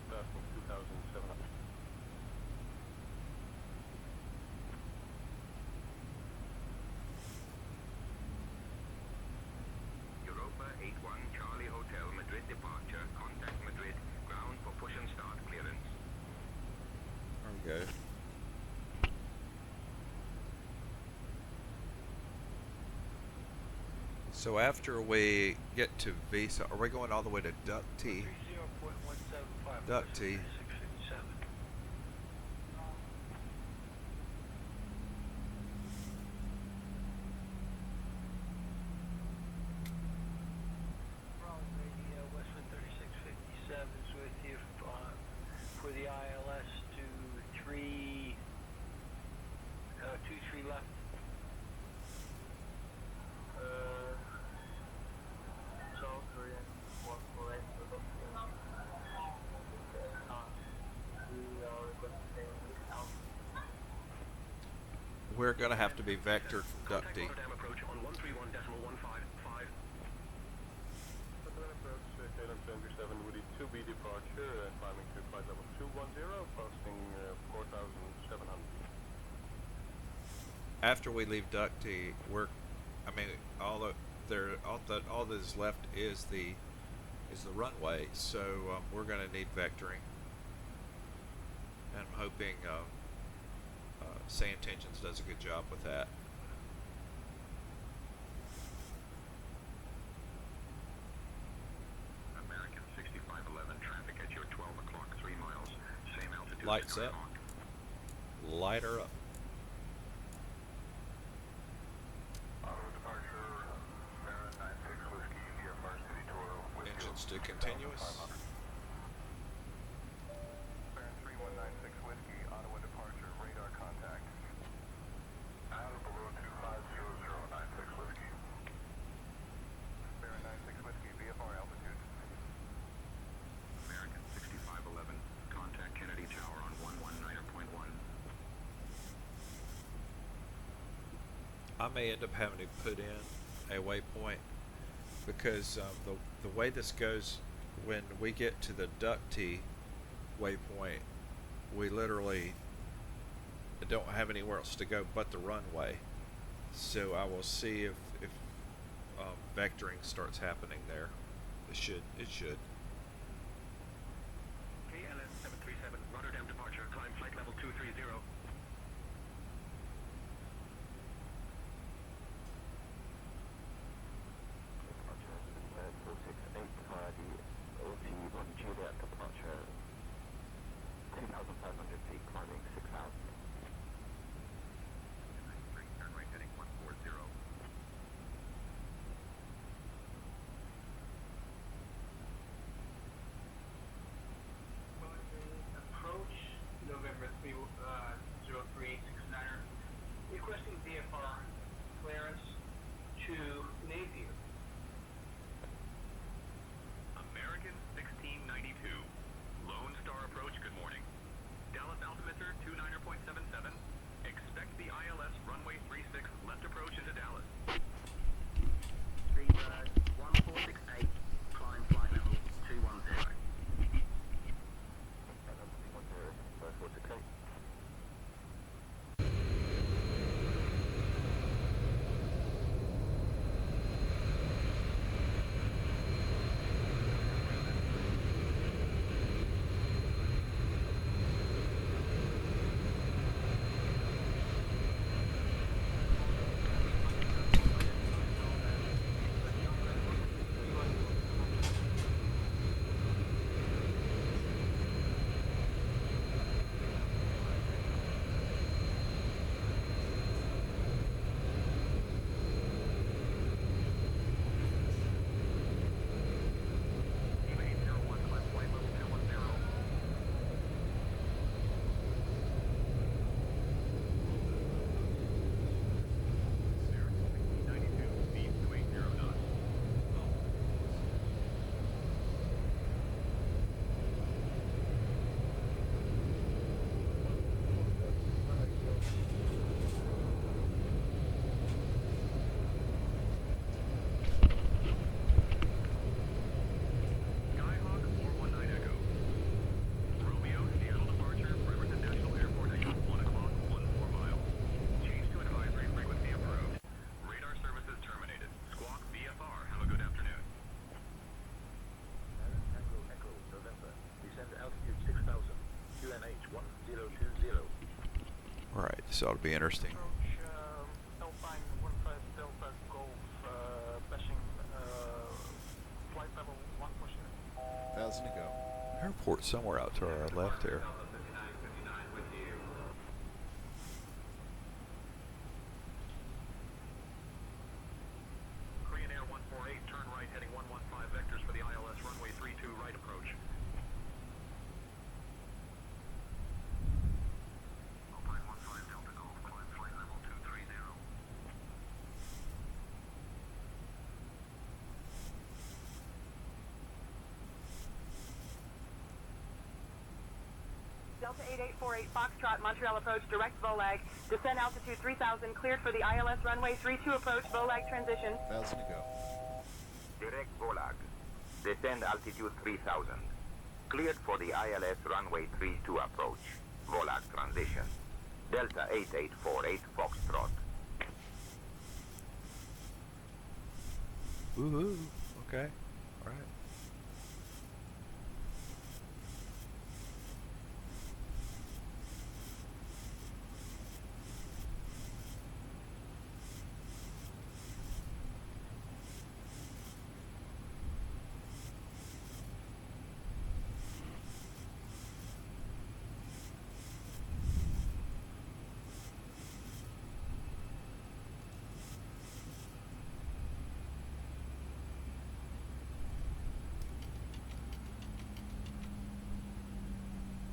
passing 2,700. Europa 81 Charlie Hotel Madrid departure. Contact Madrid. Ground for push and start clearance. There we go. So after we get to Visa, are we going all the way to Duck T? 30.175. Duck T. 657. Westwind 3657 is with you for the ILS to 23 left. South Korea 148. We're going to have to be vectored from Duck T. Approach on 131.155. Approach, KLM 77 Woody 2B departure, climbing to flight level 210, costing 4,700. After we leave Duck T, all that is left is the runway. So we're going to need vectoring, and I'm hoping Say Intentions does a good job with that. American 6511, traffic at your 12 o'clock, 3 miles, same altitude. Lights up. Light her up. Engines to continuous. Baron 3196 Whiskey, Ottawa departure, radar contact. Out of below 250096 Whiskey. Baron 96 Whiskey, VFR altitude. American 6511, contact Kennedy Tower on 119.1. I may end up having to put in a waypoint because the way this goes, when we get to the Duck T waypoint, we literally don't have anywhere else to go but the runway. So I will see if vectoring starts happening there. It should. KLM 737, Rotterdam departure, climb flight level 230. Juliet departure, 2,500 feet, climbing 6,000. Turn right heading 140. VFR clearance to Napier. American 1692. Lone Star approach, good morning. Dallas altimeter 29.77. Expect the ILS runway 36 left approach into Dallas. Seabird 1468, climb flight level 210. Skyhawk 419 Echo. Romeo, Seattle departure, Bremerton National Airport at 1 o'clock, 14 miles. Change to advisory frequency approved. Radar services terminated. Squawk VFR, have a good afternoon. Tango Echo, November. Descend to altitude 6,000. QNH 1020. Right, this ought to be interesting. Alpine 15 Delta Golf, passing flight level 1%. 1,000 to go. Airport somewhere out to our left here. Korean Air 148, turn right, heading 115 vectors for the ILS runway 32 right approach. Alpine 15 Delta Golf, climb flight level 230. Delta 8848 Foxtrot, Montreal approach, direct VOLAG. Descend altitude 3000, cleared for the ILS runway 32 approach, VOLAG transition. 1,000 to go. Direct VOLAG. Descend altitude 3000. Cleared for the ILS runway 32 approach. VOLAG transition. Delta 8848 Foxtrot. Woohoo. Okay. All right.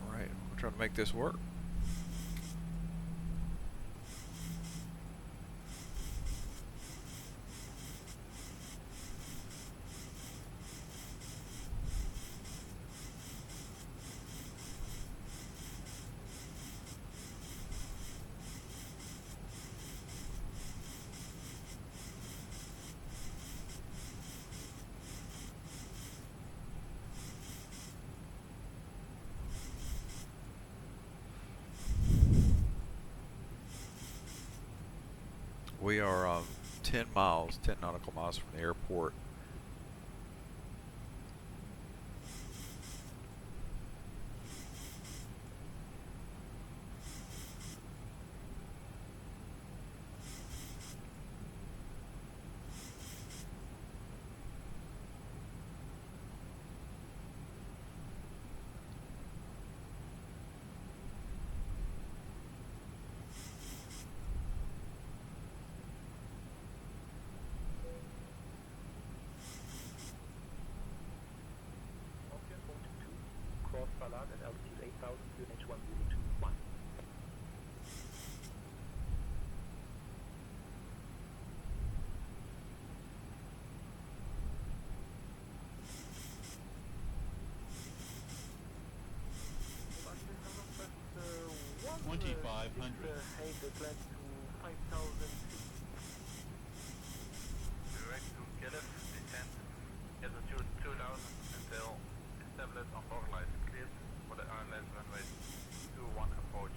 All right. We're trying to make this work. We are 10 miles, 10 nautical miles from the airport. Hey, decline to 5,000 feet. Direct to KBUF, descent, altitude 2,000 until established on localized cleared for the ILS runway 21 approach,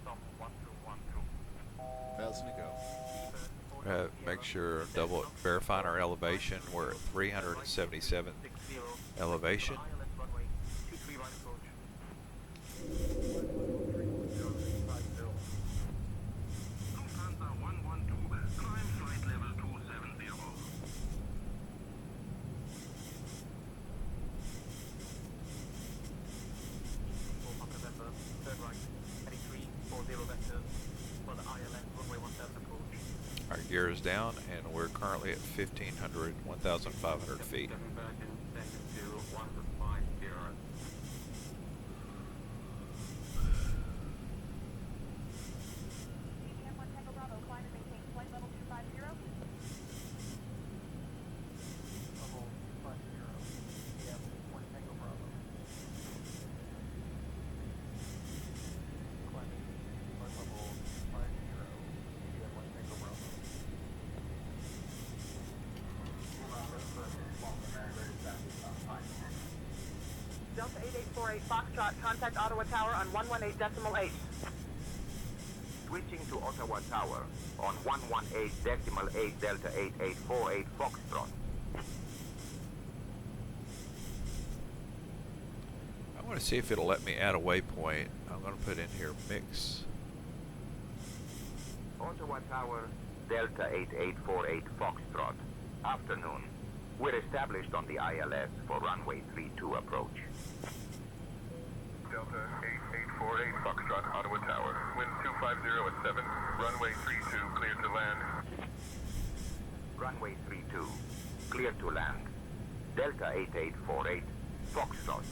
some 1212. Fasten to go. Make sure double verifying our elevation. We're at 377 elevation. ILS runway 231 approach. Lufthansa 112, climb flight level 270. November, third right, 2340 vectors for the ILS runway 17 approach. Our gear is down, and we're currently at 1,500, 1,500 feet. Delta 8848 Foxtrot, contact Ottawa Tower on 118.8. Switching to Ottawa Tower on 118.8 Delta 8848 Foxtrot. I want to see if it'll let me add a waypoint. I'm going to put in here mix. Ottawa Tower, Delta 8848 Foxtrot. Afternoon. We're established on the ILS for runway 32 approach. Delta 8848 Foxtrot, Ottawa Tower. Wind 250 at 7. Runway 32 clear to land. Runway 32, clear to land. Delta 8848 Foxtrot.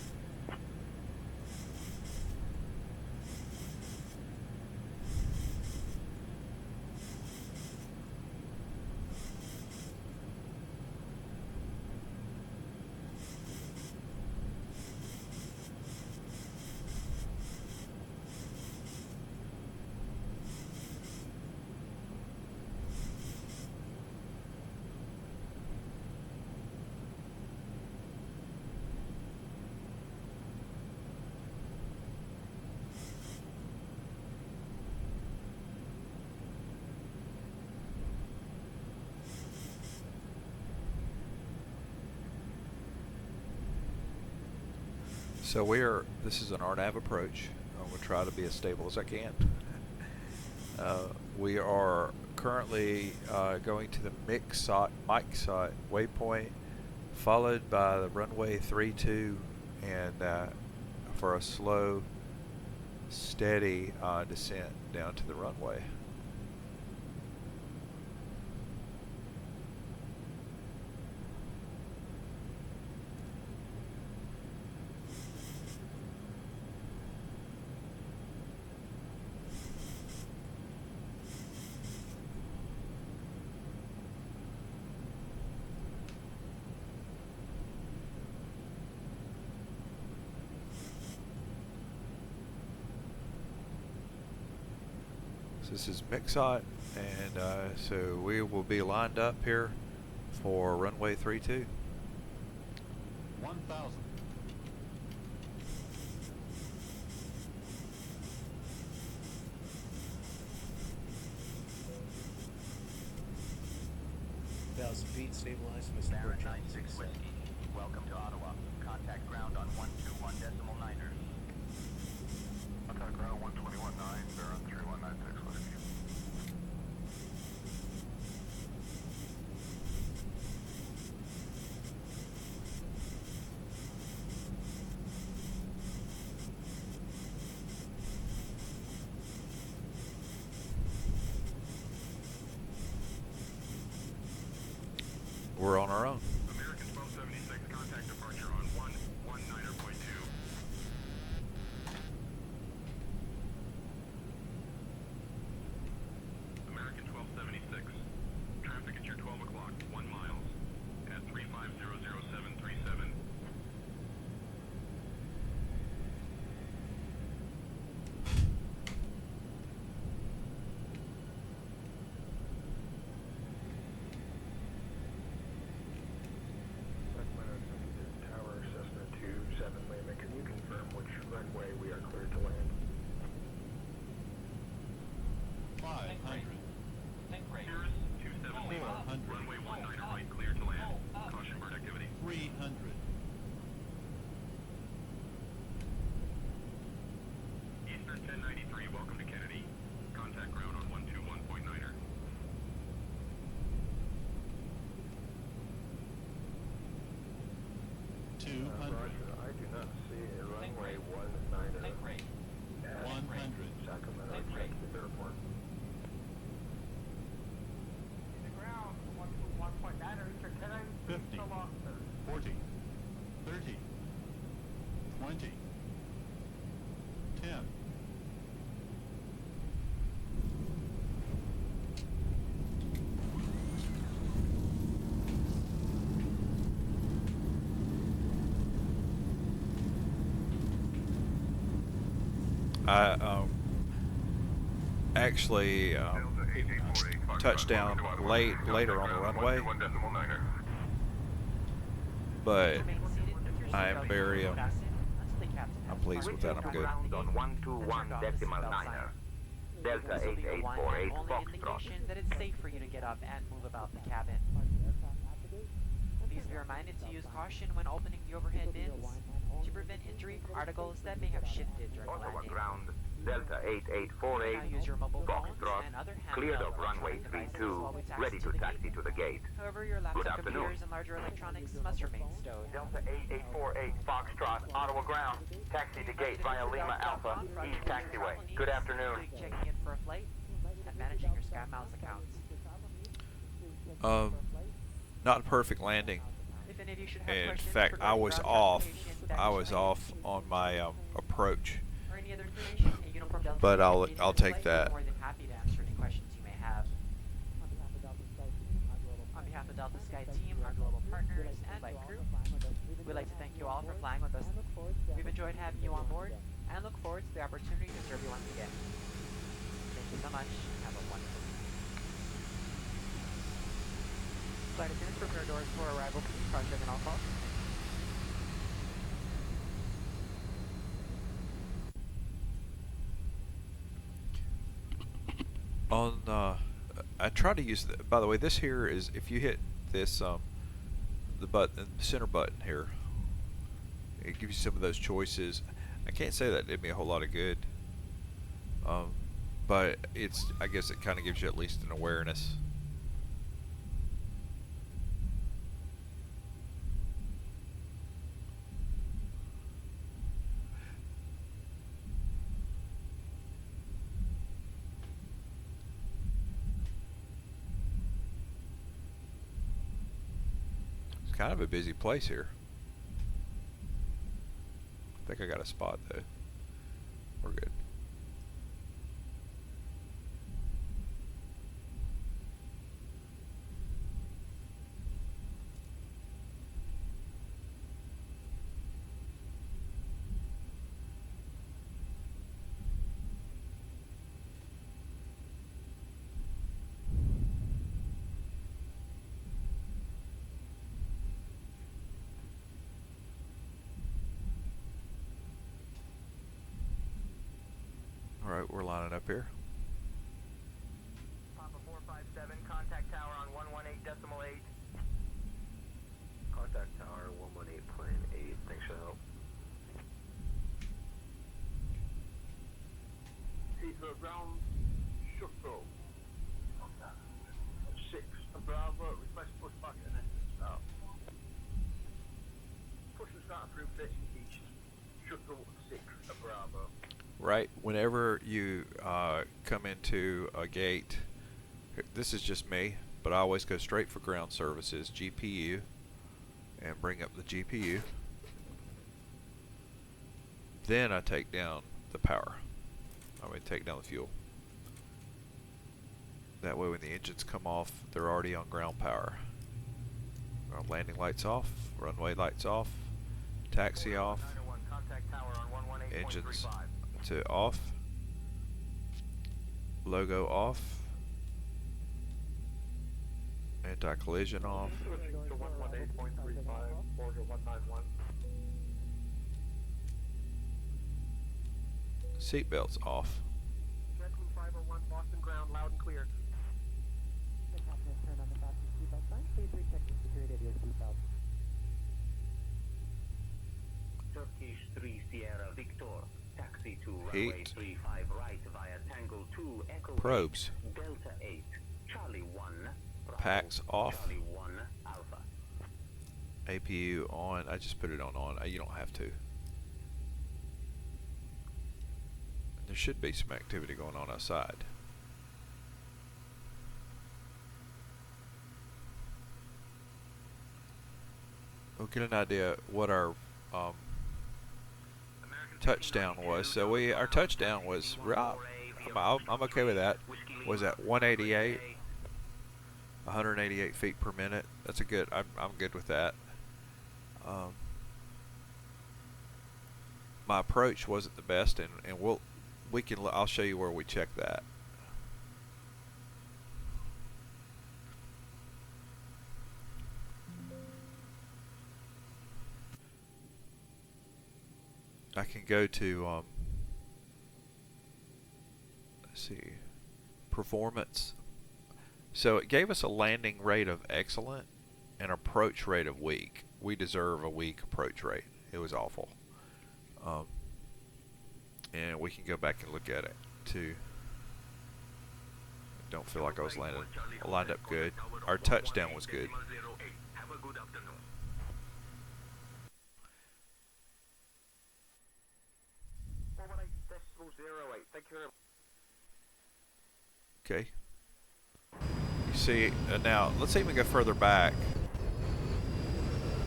So this is an RNAV approach. We'll try to be as stable as I can. We are currently going to the Mike Sot waypoint, followed by the runway 32, and for a slow, steady descent down to the runway. So this is Mixot, and so we will be lined up here for runway 32. 1,000. Feet stabilized, Mr. Baron Bertrand. 96 Whiskey. Welcome to Ottawa. Contact ground on 121.9er. Contact ground 121.9, Baron 3196 Whiskey. We're on our own. American 1276, contact departure on 119.2. American 1276, traffic at your 12 o'clock, 1 mile, at 3500737. runway 19. 100. Sacramento, Texas Airport. The ground, 121.9, Eastern 10, 50. so long, sir. 40. 30. 20. 10. I actually touched down later on the runway, but I'm very I'm pleased with that. I'm good. Ground on 121.9er. Delta This will be the one 8848 and only Foxtrot. indication that it's safe for you to get up and move about the cabin. Please be reminded to use caution when opening the overhead bins to prevent injury from articles that may have shifted during Ottawa landing. ground, Delta Now 8848 use your mobile phones Foxtrot, and other cleared handheld of runway electronic devices 32, while we ready to taxi to the gate. However, your Good laptop afternoon. computers and larger electronics must remain stowed. Delta 8848, Foxtrot, Ottawa ground. Taxi to gate via Lima Alpha, East Taxiway. Good afternoon. Including checking in for a flight and managing your SkyMiles accounts. Not a perfect landing. If any of you should have In questions fact, I regarding was ground off. transportation, I was baggage off on my approach, or any other information, a uniform Delta but I'll agent I'll is take likely that. more than happy to answer any questions you may have. On behalf of Delta Sky team, our global partners, and my crew, we'd like to thank you all for flying with us. We've enjoyed having you on board and look forward to the opportunity to serve you once again. Thank you so much. Have a wonderful week. Flight attendants, prepare doors for arrival, please. Cross checking all calls. On I try to use by the way, this here is if you hit this the button, the center button here, it gives you some of those choices. I can't say that did me a whole lot of good, but I guess it kind of gives you at least an awareness. It's kind of a busy place here. I think I got a spot though. We're good. Alright, we're lining up here. Papa 457, contact tower on 118.8. Contact tower 118 plane 8. Thanks for the help. Heathrow ground, shuttle. 6, Bravo, request push back and engine start. Push and start approved 30 each. Shuttle 6, Bravo. Right, whenever you come into a gate, this is just me, but I always go straight for ground services, GPU, and bring up the GPU. Then I take down the power. Take down the fuel. That way when the engines come off, they're already on ground power. Landing lights off, runway lights off, taxi off, engines to off, logo off, anti-collision off. Switching to 118.35, order 191. Seatbelts off. JetBlue 501, Boston ground, loud and clear. The captain has turned on the fasten seatbelt sign. Please recheck the security of your seatbelt. Turkish 3 Sierra Victor, taxi to Heat. runway 35 right via Tango 2 Echo Probes. 8, Delta 8, Charlie 1, Bravo, Packs off. Charlie 1, Alpha. APU on. I just put it on. You don't have to. There should be some activity going on outside. We'll get an idea what our touchdown was. So our touchdown was, I'm okay with that, was at 188, 188 feet per minute. That's a good, I'm good with that. My approach wasn't the best, and I'll show you where we check that. I can go to let's see, performance. So it gave us a landing rate of excellent and approach rate of weak. We deserve a weak approach rate. It was awful. And we can go back and look at it too. Don't feel like I was lined up good. Our touchdown was good. Okay. You see, now let's even go further back.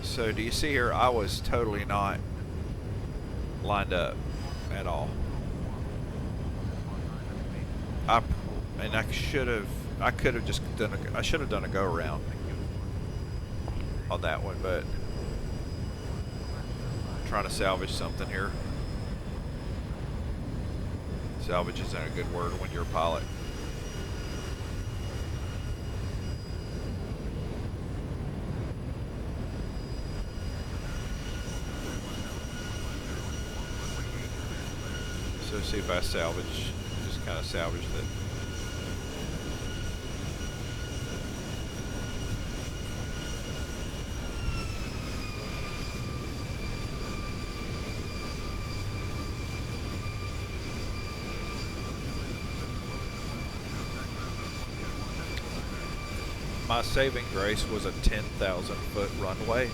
So do you see here, I was totally not lined up at all. I should have done a go around on that one, but I'm trying to salvage something here. Salvage isn't a good word when you're a pilot. So see if I salvage, just kind of salvaged it. My saving grace was a 10,000 foot runway.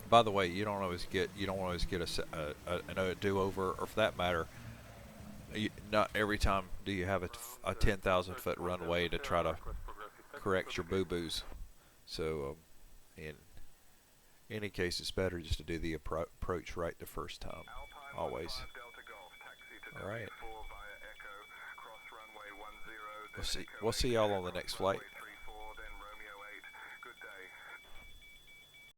By the way, you don't always get a do-over, or for that matter, not every time do you have a 10,000 foot runway to try to correct your boo-boos. So in any case, it's better just to do the approach right the first time, always. All right. We'll see y'all on the next flight.